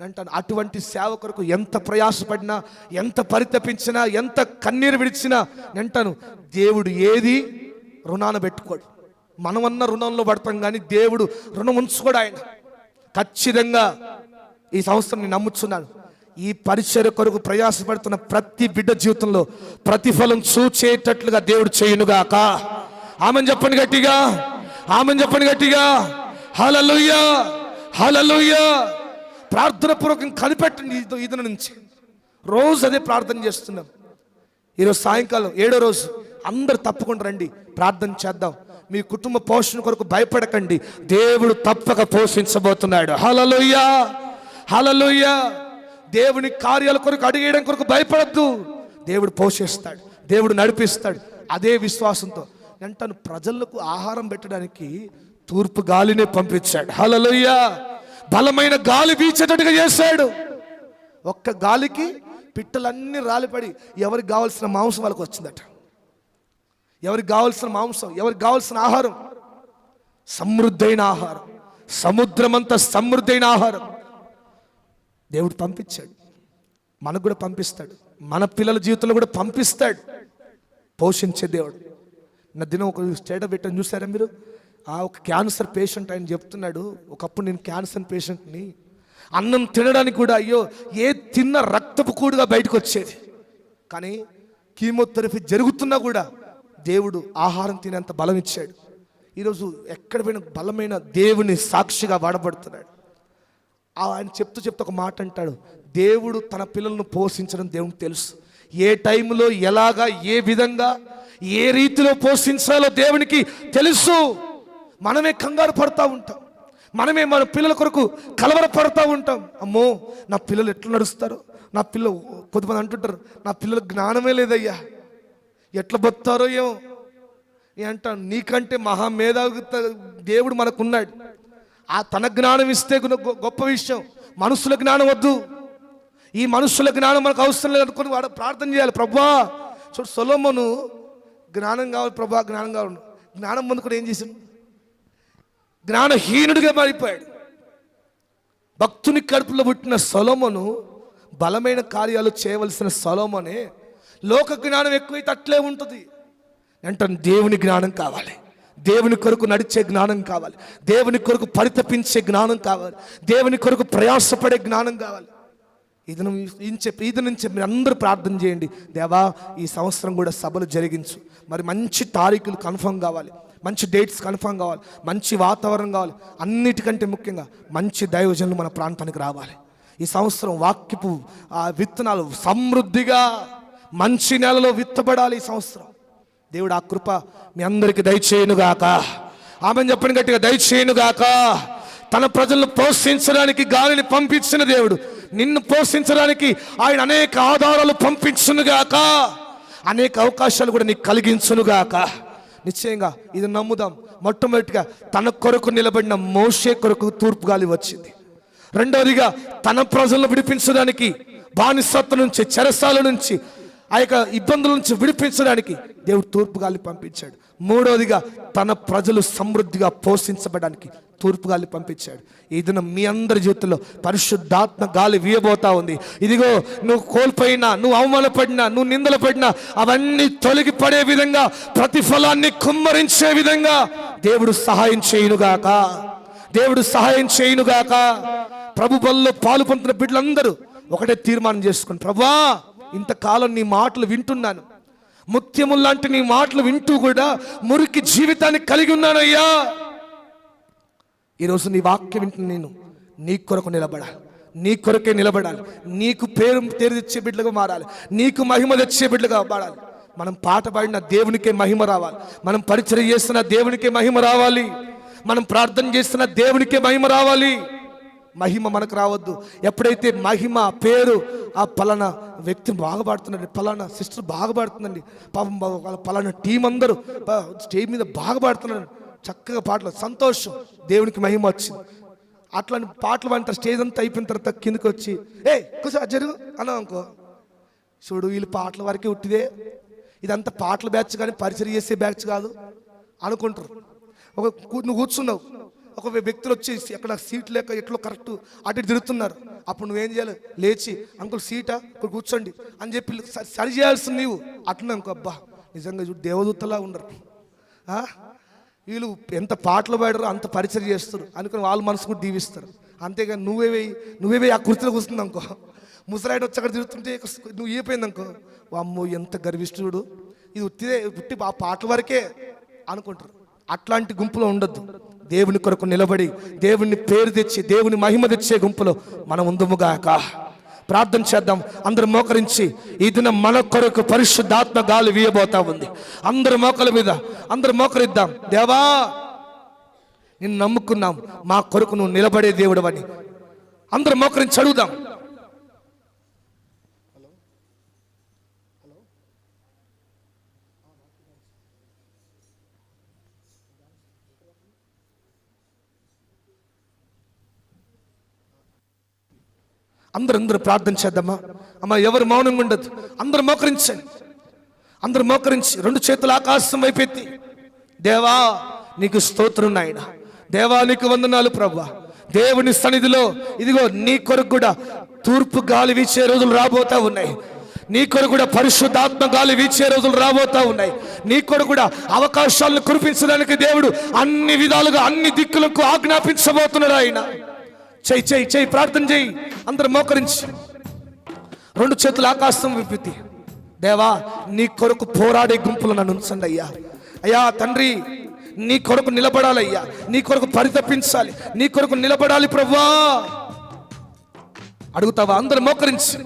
అంటాను. అటువంటి సేవకులకు ఎంత ప్రయాసపడినా, ఎంత పరితపించినా, ఎంత కన్నీరు విడిచినా అంటాను, దేవుడు ఏది రుణాన పెట్టుకోడు. మనమన్న రుణంలో పడతాం కానీ దేవుడు రుణం ఉంచుకోడు. ఆయన ఖచ్చితంగా ఈ సంవత్సరం నేను నమ్ముచున్నాను, ఈ పరిచర్య కొరకు ప్రయాసపడుతున్న ప్రతి బిడ్డ జీవితంలో ప్రతిఫలం చూచేటట్లుగా దేవుడు చేయునుగాక. ఆమెను చెప్పండి గట్టిగా, ఆమెను చెప్పండి గట్టిగా. హల్లెలూయా, హల్లెలూయా. ప్రార్థన పూర్వకం కనిపెట్టండి. ఈ దినం నుంచి రోజు అదే ప్రార్థన చేస్తున్నాం. ఈరోజు సాయంకాలం 7వ రోజు అందరు తప్పకుండా రండి, ప్రార్థన చేద్దాం. మీ కుటుంబ పోషణ కొరకు భయపడకండి, దేవుడు తప్పక పోషించబోతున్నాడు. హల్లెలూయా, హల్లెలూయా. దేవుని కార్యాల కొరకు అడిగేయడం కొరకు భయపడద్దు, దేవుడు పోషిస్తాడు, దేవుడు నడిపిస్తాడు. అదే విశ్వాసంతో అంటాను, ప్రజలకు ఆహారం పెట్టడానికి తూర్పు గాలినే పంపించాడు. హల్లెలూయా. బలమైన గాలి వీచేటట్టుగా చేశాడు. ఒక్క గాలికి పిట్టలన్నీ రాలిపడి ఎవరికి కావాల్సిన మాంసం వాళ్ళకి వచ్చిందట. ఎవరికి కావాల్సిన మాంసం, ఎవరికి కావాల్సిన ఆహారం, సమృద్ధైన ఆహారం, సముద్రమంతా సమృద్ధైన ఆహారం దేవుడు పంపించాడు. మనకు కూడా పంపిస్తాడు, మన పిల్లల జీవితంలో కూడా పంపిస్తాడు. పోషించే దేవుడు. నా దినం ఒక స్టేటస్ పెట్టని చూసారా మీరు? ఒక క్యాన్సర్ పేషెంట్ ఆయన చెప్తున్నాడు, ఒకప్పుడు నేను క్యాన్సర్ పేషెంట్ని, అన్నం తినడానికి కూడా అయ్యో ఏ తిన్న రక్తపు కూడుగా బయటకు వచ్చేది. కానీ కీమోథెరపీ జరుగుతున్నా కూడా దేవుడు ఆహారం తినేంత బలం ఇచ్చాడు. ఈరోజు ఎక్కడ పోయిన బలమైన దేవుని సాక్షిగా వాడబడుతున్నాడు. ఆయన చెప్తూ ఒక మాట అంటాడు, దేవుడు తన పిల్లలను పోషించడం దేవునికి తెలుసు. ఏ టైంలో ఎలాగా ఏ విధంగా ఏ రీతిలో పోషించాలో దేవునికి తెలుసు. మనమే కంగారు పడుతూ ఉంటాం, మనమే మన పిల్లల కొరకు కలవరపడుతూ ఉంటాం. అమ్మో నా పిల్లలు ఎట్లా నడుస్తారు, నా పిల్లలు కొంతమంది అంటుంటారు నా పిల్లలకు జ్ఞానమే లేదయ్యా, ఎట్లా బతారో ఏమో అంటాను. నీకంటే మహామేధావి దేవుడు మనకున్నాడు. ఆ తన జ్ఞానం ఇస్తే గొప్ప విషయం. మనుషుల జ్ఞానం వద్దు, ఈ మనుషుల జ్ఞానం మనకు అవసరం లేదు అనుకుని వాడు ప్రార్థన చేయాలి. ప్రభా చూడు, సొలొమోను జ్ఞానం కావాలి ప్రభా, జ్ఞానం కావాలి. జ్ఞానం పొందుకుని ఏం చేశాడు? జ్ఞానహీనుడిగా మారిపోయాడు. భక్తుని కడుపులో పుట్టిన సొలొమోను, బలమైన కార్యాలు చేయవలసిన సొలొమోనే లోక జ్ఞానం ఎక్కువైతే అట్లే ఉంటుంది. అంటే దేవుని జ్ఞానం కావాలి, దేవుని కొరకు నడిచే జ్ఞానం కావాలి, దేవుని కొరకు పరితపించే జ్ఞానం కావాలి, దేవుని కొరకు ప్రయాసపడే జ్ఞానం కావాలి. ఇది నుంచి మీరు అందరూ ప్రార్థన చేయండి. దేవా ఈ సంవత్సరం కూడా సభలు జరిగించు, మరి మంచి తారీఖులు కన్ఫర్మ్ కావాలి, మంచి డేట్స్ కన్ఫర్మ్ కావాలి, మంచి వాతావరణం కావాలి. అన్నిటికంటే ముఖ్యంగా మంచి దైవజనులు మన ప్రాంతానికి రావాలి. ఈ సంవత్సరం వాక్యపు విత్తనాలు సమృద్ధిగా మంచి నెలలో విత్తబడాలి. ఈ సంవత్సరం దేవుడు ఆ కృప మీ అందరికీ దయచేయునుగాక. ఆమెను చెప్పండి గట్టిగా, దయచేయునుగాక. తన ప్రజలను పోషించడానికి గాలిని పంపించిన దేవుడు నిన్ను పోషించడానికి ఆయన అనేక ఆధారాలు పంపించునుగాక, అనేక అవకాశాలు కూడా నీకు కలిగించునుగాక. నిశ్చయంగా ఇది నమ్ముదాం. మొట్టమొదటిగా తన కొరకు నిలబడిన మోషే కొరకు తూర్పు గాలి వచ్చింది. రెండవదిగా తన ప్రజలను విడిపించడానికి, బానిసత్వం నుంచి, చెరసాల నుంచి, ఆ యొక్క ఇబ్బందుల నుంచి విడిపించడానికి దేవుడు తూర్పు గాలి పంపించాడు. మూడవదిగా తన ప్రజలు సమృద్ధిగా పోషించబడడానికి తూర్పు గాలి పంపించాడు. ఈ దినం మీ అందరి జీవితంలో పరిశుద్ధాత్మ గాలి వీయబోతా ఉంది. ఇదిగో నువ్వు కోల్పోయినా, నువ్వు అవమానపడినా, నువ్వు నిందలు పడినా అవన్నీ తొలగిపడే విధంగా, ప్రతిఫలాన్ని కుమ్మరించే విధంగా దేవుడు సహాయం చేయునుగాక, దేవుడు సహాయం చేయునుగాక. ప్రభు బల్లో పాలు పొందుతున్న బిడ్డలందరూ ఒకటే తీర్మానం చేసుకుని, ప్రభువా ఇంతకాలం నీ మాటలు వింటున్నాను, ముత్యముల్లాంటి నీ మాటలు వింటూ కూడా మురికి జీవితాన్ని కలిగి ఉన్నానయ్యా. ఈరోజు నీ వాక్యం వింటున్న నేను నీ కొరకు నిలబడాలి, నీ కొరకే నిలబడాలి, నీకు పేరు తెచ్చే బిడ్డలుగా మారాలి, నీకు మహిమ తెచ్చే బిడ్డలుగా మారాలి. మనం పాట పాడిన దేవునికే మహిమ రావాలి, మనం పరిచయం చేస్తున్న దేవునికే మహిమ రావాలి, మనం ప్రార్థన చేస్తున్న దేవునికే మహిమ రావాలి. మహిమ మనకు రావద్దు. ఎప్పుడైతే మహిమ పేరు, ఆ పలానా వ్యక్తి బాగా పాడుతున్నాడు, పలానా సిస్టర్ బాగా పాడుతుందండి, పాపం పలానా టీం అందరూ స్టేజ్ మీద బాగా పాడుతున్నాడు, చక్కగా పాటలు, సంతోషం, దేవునికి మహిమ వచ్చింది. అట్లాంటి పాటలు పాడిన స్టేజ్ అంతా అయిపోయిన తర్వాత కిందకి వచ్చి కూర్చో జరుగు అన్నాం అనుకో, చూడు వీళ్ళు పాటల వరకే ఉట్టిదే, ఇదంతా పాటల బ్యాచ్ కానీ పరిచయం చేసే బ్యాచ్ కాదు అనుకుంటారు. నువ్వు కూర్చున్నావు, ఒక వ్యక్తులు వచ్చి అక్కడ సీట్ లేక ఎట్లో కరెక్ట్ అటు తిరుగుతున్నారు. అప్పుడు నువ్వేం చేయాలి? లేచి అంకుల్ సీటా ఇక్కడ కూర్చోండి అని చెప్పి సరి చేయాల్సింది నీవు. అట్లా అనుకో, అబ్బా నిజంగా చూడు దేవదూతలా ఉండరు, వీళ్ళు ఎంత పాటలు పాడరు, అంత పరిచయం చేస్తారు అనుకుని వాళ్ళ మనసు కూడా దీవిస్తారు. అంతేగాని నువ్వే ఆ కుర్చీలో కూర్చుంది అనుకో, ముసలాయిడు వచ్చి అక్కడ తిరుగుతుంటే నువ్వు అయిపోయింది అనుకో, అమ్మో ఎంత గర్విష్ఠుడు, ఇది ఉట్టి ఆ పాటల వరకే అనుకుంటారు. అట్లాంటి గుంపులో ఉండొద్దు. దేవుని కొరకు నిలబడి దేవుని పేరు తెచ్చి దేవుని మహిమ తెచ్చే గుంపులో మనం ఉందుముగాక. ప్రార్థన చేద్దాం. అందరు మోకరించి ఈ దినం మన కొరకు పరిశుద్ధాత్మ గాలి వీయబోతా ఉంది. అందరు మోకల మీద అందరు మోకరిద్దాం. దేవా నిన్ను నమ్ముకున్నాం, మా కొరకు నువ్వు నిలబడే దేవుడు అని అందరు మోకరించి అడుగుదాం. అందరూ ప్రార్థన చేద్దామా? అమ్మ ఎవరు మౌనంగా ఉండదు, అందరూ మోకరించండి. అందరూ మోకరించి రెండు చేతులు ఆకాశం వైపెత్తి, దేవా నీకు స్తోత్రం నాయన, దేవా నీకు వందనాలు ప్రభువా. దేవుని సన్నిధిలో ఇదిగో నీ కొరకు కూడా తూర్పు గాలి వీచే రోజులు రాబోతా ఉన్నాయి, నీ కొరకు కూడా పరిశుద్ధాత్మ గాలి వీచే రోజులు రాబోతా ఉన్నాయి, నీ కొరకు కూడా అవకాశాలను కురిపించడానికి దేవుడు అన్ని విధాలుగా అన్ని దిక్కులకు ఆజ్ఞాపించబోతున్నాడు. ఆయన చెయ్యి ప్రార్థన చెయ్యి. అందరూ మోకరించి రెండు చేతులు ఆకాశం విప్పి, దేవా నీ కొరకు పోరాడే గుంపులు నన్ను ఉంచండి అయ్యా. అయ్యా తండ్రి నీ కొరకు నిలబడాలయ్యా, నీ కొరకు పరితపించాలి, నీ కొరకు నిలబడాలి ప్రభువా. అడుగుతావా? అందరూ మోకరించి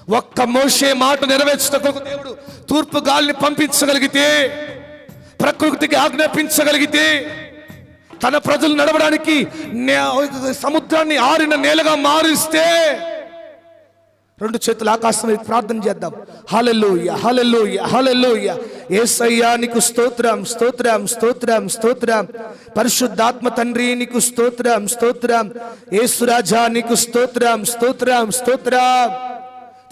ఒక్క మోషే మాట నెరవేర్చుటకు దేవుడు తూర్పు గాలిని పంపించగలిగితే, ప్రకృతికి ఆజ్ఞాపించగలిగితే, తన ప్రజలు నడవడానికి సముద్రాన్ని ఆరిన నేలగా మారిస్తే, రెండు చేతులు ఆకాశం వైపు ప్రార్థన చేద్దాం. హల్లెలూయా, హల్లెలూయా, హల్లెలూయా. యేసయ్యా నీకు స్తోత్రం, స్తోత్రం, స్తోత్రం, స్తోత్రం. పరిశుద్ధాత్మ తండ్రి నీకు స్తోత్రం, స్తోత్రం. యేసు రాజా నీకు స్తోత్రం, స్తోత్రం, స్తోత్రం.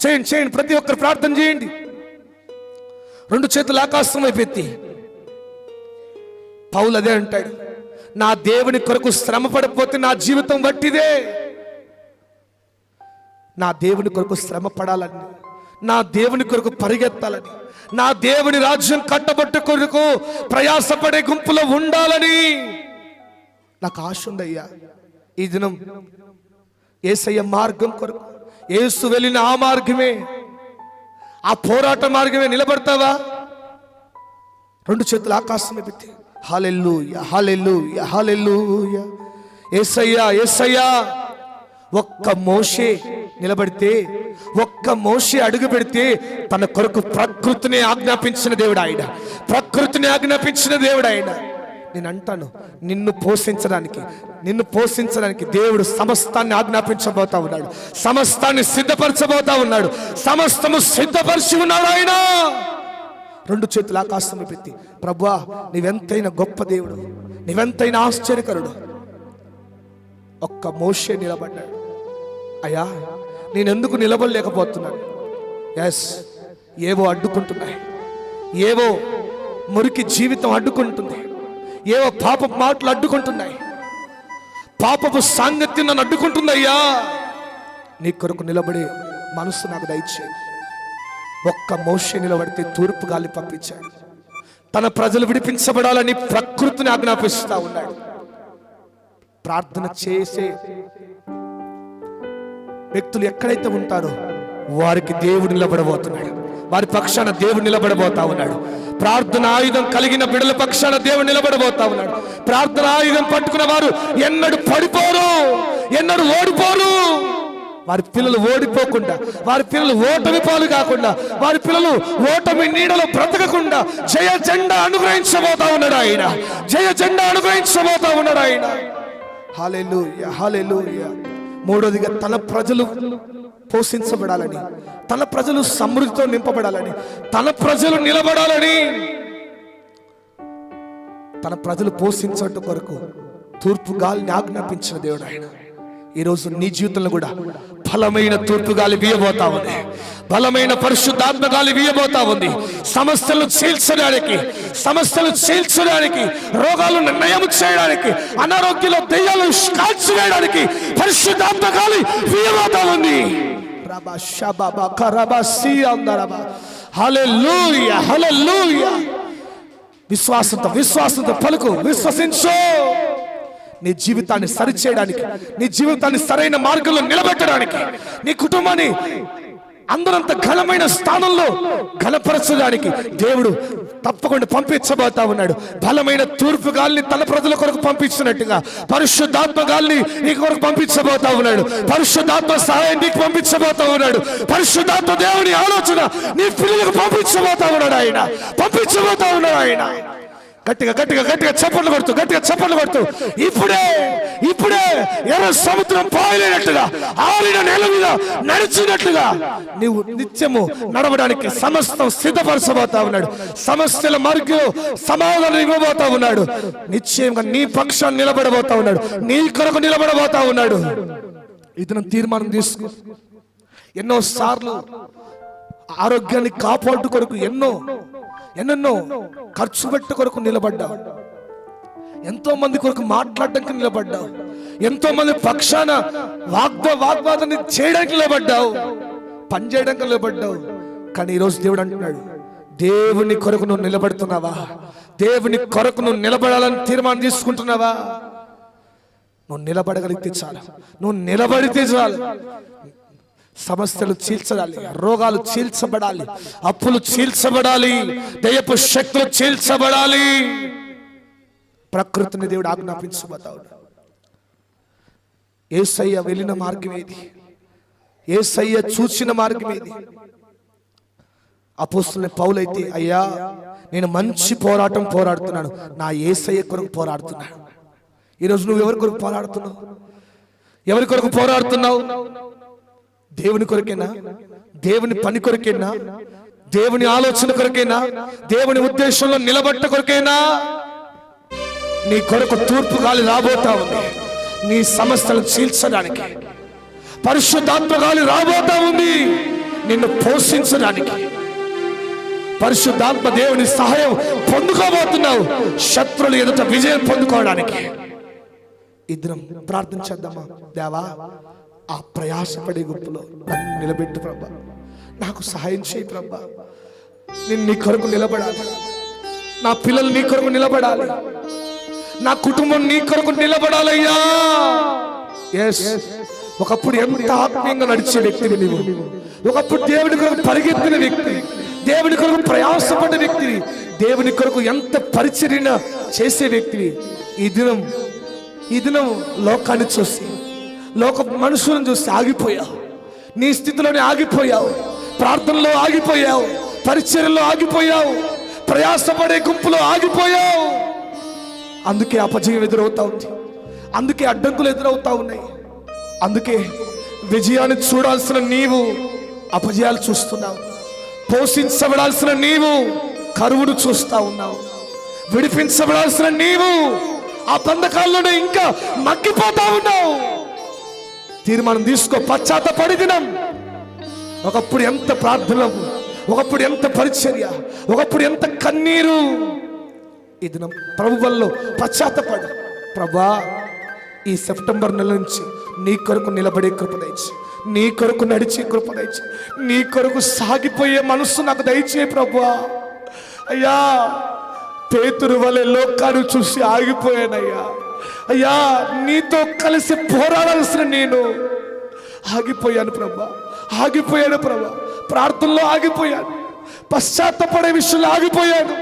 చేయండి, చేయండి, ప్రతి ఒక్కరు ప్రార్థన చేయండి. రెండు చేతులు ఆకాశం వైపు ఎత్తి. పౌలు అదే అంటాడు, నా దేవుని కొరకు శ్రమ పడిపోతే నా జీవితం వట్టిదే. నా దేవుని కొరకు శ్రమ పడాలని, నా దేవుని కొరకు పరిగెత్తాలని, నా దేవుని రాజ్యం కట్టబట్ట కొరకు ప్రయాసపడే గుంపులో ఉండాలని నాకు ఆశ ఉందయ్యా. ఈ దినం యేసయ్య మార్గం కొరకు, యేసు వెళ్ళిన ఆ మార్గమే, ఆ పోరాట మార్గమే నిలబడతావా? రెండు చేతులు ఆకాశం పెట్టి హల్లెలూయా, హల్లెలూయా, హల్లెలూయా. యేసయ్యా, యేసయ్యా. ఒక్క మోషే నిలబడితే, ఒక్క మోషే అడుగు పెడితే తన కొరకు ప్రకృతిని ఆజ్ఞాపించిన దేవుడు ఆయన, ప్రకృతిని ఆజ్ఞాపించిన దేవుడు ఆయన. నేను అంటాను, నిన్ను పోషించడానికి దేవుడు సమస్తాన్ని ఆజ్ఞాపించబోతా ఉన్నాడు, సమస్తాన్ని సిద్ధపరచబోతా ఉన్నాడు, సమస్తము సిద్ధపరిచి ఉన్నాడు ఆయన. రెండు చేతులు ఆకాశం పెట్టి, ప్రభువా నీవెంతైనా గొప్ప దేవుడు, నీవెంతైనా ఆశ్చర్యకరుడు. ఒక్క మోషే నిలబడ్డాడు. అయ్యా నేనెందుకు నిలబడలేకపోతున్నాను? ఎస్, ఏవో అడ్డుకుంటున్నాయి, ఏవో మురికి జీవితం అడ్డుకుంటుంది, ఏవో పాపపు మాటలు అడ్డుకుంటున్నాయి, పాపపు సాంగత్యం నన్ను అడ్డుకుంటుందయ్యా. నీ కొరకు నిలబడే మనసు నాకు దయచేయండి. ఒక్క మోషే నిలబడితే తూర్పు గాలి పంపించాడు. తన ప్రజలు విడిపించబడాలని ప్రకృతిని ఆజ్ఞాపిస్తా ఉన్నాడు. ప్రార్థన చేసే వ్యక్తులు ఎక్కడైతే ఉంటారో వారికి దేవుడు నిలబడబోతున్నాడు, వారి పక్షాన దేవుడు నిలబడబోతా ఉన్నాడు. ప్రార్థన ఆయుధం కలిగిన బిడ్డల పక్షాన దేవుడు నిలబడబోతా ఉన్నాడు. ప్రార్థన ఆయుధం పట్టుకున్న వారు ఎన్నడూ పడిపోరు, ఎన్నడూ ఓడిపోరు. వారి పిల్లలు ఓడిపోకుండా, వారి పిల్లలు ఓటమి పాలు కాకుండా, వారి పిల్లలు ఓటమి నీడలో బ్రతకకుండా జయ జెండా అనుగ్రహించబోతా ఉన్నాడు ఆయన, జయ జెండా అనుగ్రహించబోతా ఉన్నాడు ఆయన. హల్లెలూయా, హల్లెలూయా. మూడోదిగా తన ప్రజలు పోషించబడాలని, తన ప్రజలు సమృద్ధితో నింపబడాలని, తన ప్రజలు నిలబడాలని, తన ప్రజలు పోషించడం కొరకు తూర్పు గాలిని ఆజ్ఞాపించిన దేవుడు ఆయన. ఈరోజు నీ జీవితంలో కూడా బలమైన తూర్పు గాలి వీయబోతా ఉంది, బలమైన పరిశుద్ధాత్మ గాలి వీయబోతా ఉంది. సమస్యలు చీల్చడానికి, రోగాలను నయం చేయడానికి, అనారోగ్యంలో దెయ్యాలను కాల్చివేయడానికి పరిశుద్ధాత్మ గాలి వీయబోతా ఉంది. హల్లెలూయా, హల్లెలూయా. విశ్వాసంతో పలుకు, విశ్వసించు. నీ జీవితాన్ని సరిచేయడానికి, నీ జీవితాన్ని సరైన మార్గంలో నిలబెట్టడానికి, నీ కుటుంబాన్ని అందరంత ఘనమైన స్థానంలో ఘనపరచడానికి దేవుడు తప్పకుండా పంపించబోతా ఉన్నాడు. బలమైన తూర్పు గాలిని తన ప్రజల కొరకు పంపించినట్టుగా పరిశుద్ధాత్మ గాలిని నీ కొరకు పంపించబోతా ఉన్నాడు. పరిశుద్ధాత్మ సహాయం నీకు పంపించబోతా ఉన్నాడు. పరిశుద్ధాత్మ దేవుని ఆలోచన నీ పిల్లలకు పంపించబోతా ఉన్నాడు ఆయన, పంపించబోతా ఉన్నాడు ఆయన. గట్టిగా చప్పట్లు కొడుతూ ఇప్పుడే ఎర్ర సముద్రం పాయలేనట్టుగా, ఆరిన నేల మీద నడిచినట్లుగా నీవు నిత్యము నడవడానికి సమస్తం సిద్ధపరచబోతా ఉన్నాడు. సమస్యల మార్గంలో సమాధానం ఇవ్వబోతా ఉన్నాడు. నిశ్చయంగా నీ పక్షాన్ని నిలబడబోతా ఉన్నాడు, నీ కొరకు నిలబడబోతా ఉన్నాడు. ఇతను తీర్మానం తీసుకో. ఎన్నో సార్లు ఆరోగ్యాన్ని కాపాడు కొరకు ఎన్నెన్నో ఖర్చు పెట్టు కొరకు నిలబడ్డావు, ఎంతో మంది కొరకు మాట్లాడడానికి నిలబడ్డావు, ఎంతో మంది పక్షాన వాగ్వాదాన్ని చేయడానికి నిలబడ్డావు, పని చేయడానికి నిలబడ్డావు. కానీ ఈరోజు దేవుడు అంటున్నాడు, దేవుని కొరకు నువ్వు నిలబడుతున్నావా? దేవుని కొరకు నువ్వు నిలబడాలని తీర్మానం తీసుకుంటున్నావా? నువ్వు నిలబడగలిగితే చాలు, నువ్వు నిలబడితే చాలు. సమస్యలు చీల్చడాలి, రోగాలు చీల్చబడాలి, అప్పులు చీల్చబడాలి, దయ్యపు శక్తులు చీల్చబడాలి. ప్రకృతిని దేవుడు ఆజ్ఞాపించబోతాడు. యేసయ్య వెళ్ళిన మార్గం ఏది? యేసయ్య చూసిన మార్గం ఇది. అపోస్తలుడైన పౌలైతే, అయ్యా నేను మంచి పోరాటం పోరాడుతున్నాను, నా యేసయ్య కొరకు పోరాడుతున్నాను. ఈరోజు నువ్వు ఎవరి కొరకు పోరాడుతున్నావు? ఎవరి కొరకు పోరాడుతున్నావు? దేవుని కొరకేనా? దేవుని పని కొరకేనా? దేవుని ఆలోచన కొరకేనా? దేవుని ఉద్దేశంలో నిలబట్ట కొరకేనా? నీ కొరకు తూర్పు గాలి రాబోతా ఉంది, నీ సమస్యలను చీల్చడానికి. పరిశుద్ధాత్మ గాలి రాబోతా ఉంది, నిన్ను పోషించడానికి. పరిశుద్ధాత్మ దేవుని సహాయం పొందుకోబోతున్నావు, శత్రువులు ఎదుట విజయం పొందుకోవడానికి. ఇద్దరం ప్రార్థన చేద్దామా? దేవా, ఆ ప్రయాసపడే గుంపులో నన్ను నిలబెట్టు ప్రభా, నాకు సహాయం చేయి ప్రభా. నేను నీ కొరకు నిలబడాలి, నా పిల్లలు నీ కొరకు నిలబడాలి, నా కుటుంబం నీ కొరకు నిలబడాలయ్యా. ఒకప్పుడు ఎంత ఆత్మీయంగా నడిచే వ్యక్తివి నీవు, ఒకప్పుడు దేవుని కొరకు పరిగెత్తిన వ్యక్తి, దేవుని కొరకు ప్రయాసపడ్డ వ్యక్తివి, దేవుని కొరకు ఎంత పరిచర్య చేసే వ్యక్తివి. ఈ దినం లోకాన్ని చూసి, లోక మనుషులను చూసి ఆగిపోయావు. నీ స్థితిలోనే ఆగిపోయావు, ప్రార్థనలో ఆగిపోయావు, పరిచర్యలో ఆగిపోయావు, ప్రయాసపడే గుంపులో ఆగిపోయావు. అందుకే అపజయం ఎదురవుతా ఉంది, అందుకే అడ్డంకులు ఎదురవుతా ఉన్నాయి, అందుకే విజయాన్ని చూడాల్సిన నీవు అపజయాలు చూస్తున్నావు, పోషించబడాల్సిన నీవు కరువును చూస్తా ఉన్నావు, విడిపించబడాల్సిన నీవు ఆ బంధకాల్లోనే ఇంకా మగ్గిపోతా ఉన్నావు. తీర్మానం తీసుకో, పశ్చాత్తపడి దినం. ఒకప్పుడు ఎంత ప్రార్థన, ఒకప్పుడు ఎంత పరిచర్య, ఒకప్పుడు ఎంత కన్నీరు. ఈ దినం ప్రభు వల్ల పశ్చాత్తపడు. ప్రభా, ఈ సెప్టెంబర్ నెల నుంచి నీ కొరకు నిలబడే కృప దయచి, నీ కొరకు నడిచే కృప దయచి, నీ కొరకు సాగిపోయే మనస్సు నాకు దయచే ప్రభువా. అయ్యా, పేతురు వలె లోకాన్ని చూసి ఆగిపోయానయ్యా. అయ్యా, నీతో కలిసి పోరాడాల్సిన నేను ఆగిపోయాను ప్రభా, ఆగిపోయాను ప్రభా. ప్రార్థనలో ఆగిపోయాను, పశ్చాత్తపడే విషయంలో ఆగిపోయాను,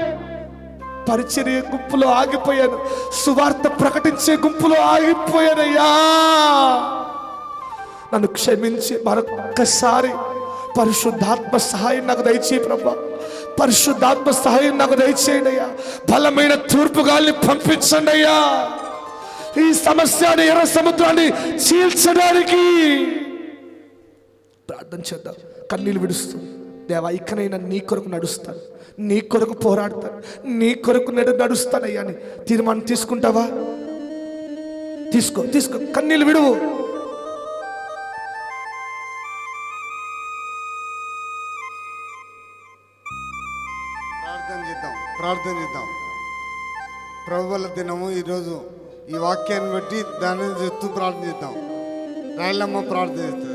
పరిచర్య గుంపులో ఆగిపోయాను, సువార్త ప్రకటించే గుంపులో ఆగిపోయానయ్యా. నన్ను క్షమించి మరొక్కసారి పరిశుద్ధాత్మ సహాయం నాకు దయచేయి ప్రభా, పరిశుద్ధాత్మ సహాయం నాకు దయచేయండి అయ్యా. బలమైన తూర్పు గాలిని పంపించండి అయ్యా, ఈ సమస్యని, ఎర్ర సముద్రాన్ని చీల్చడానికి. ప్రార్థన చేద్దాం, కన్నీళ్ళు విడుస్తూ. దేవా, ఇకనైనా నీ కొరకు నడుస్తాను, నీ కొరకు పోరాడతాను, నీ కొరకు నడుస్తానయ్యా అని తీర్మానం తీసుకుంటావా? తీసుకో, కన్నీళ్ళు విడువు. ప్రార్థన చేద్దాం. ప్రభువుల దినము ఈరోజు, ఈ వాక్యాన్ని బట్టి దాన్ని చెప్తూ ప్రార్థన చేద్దాం. రాయలమ్మ ప్రార్థన చేస్తుంది.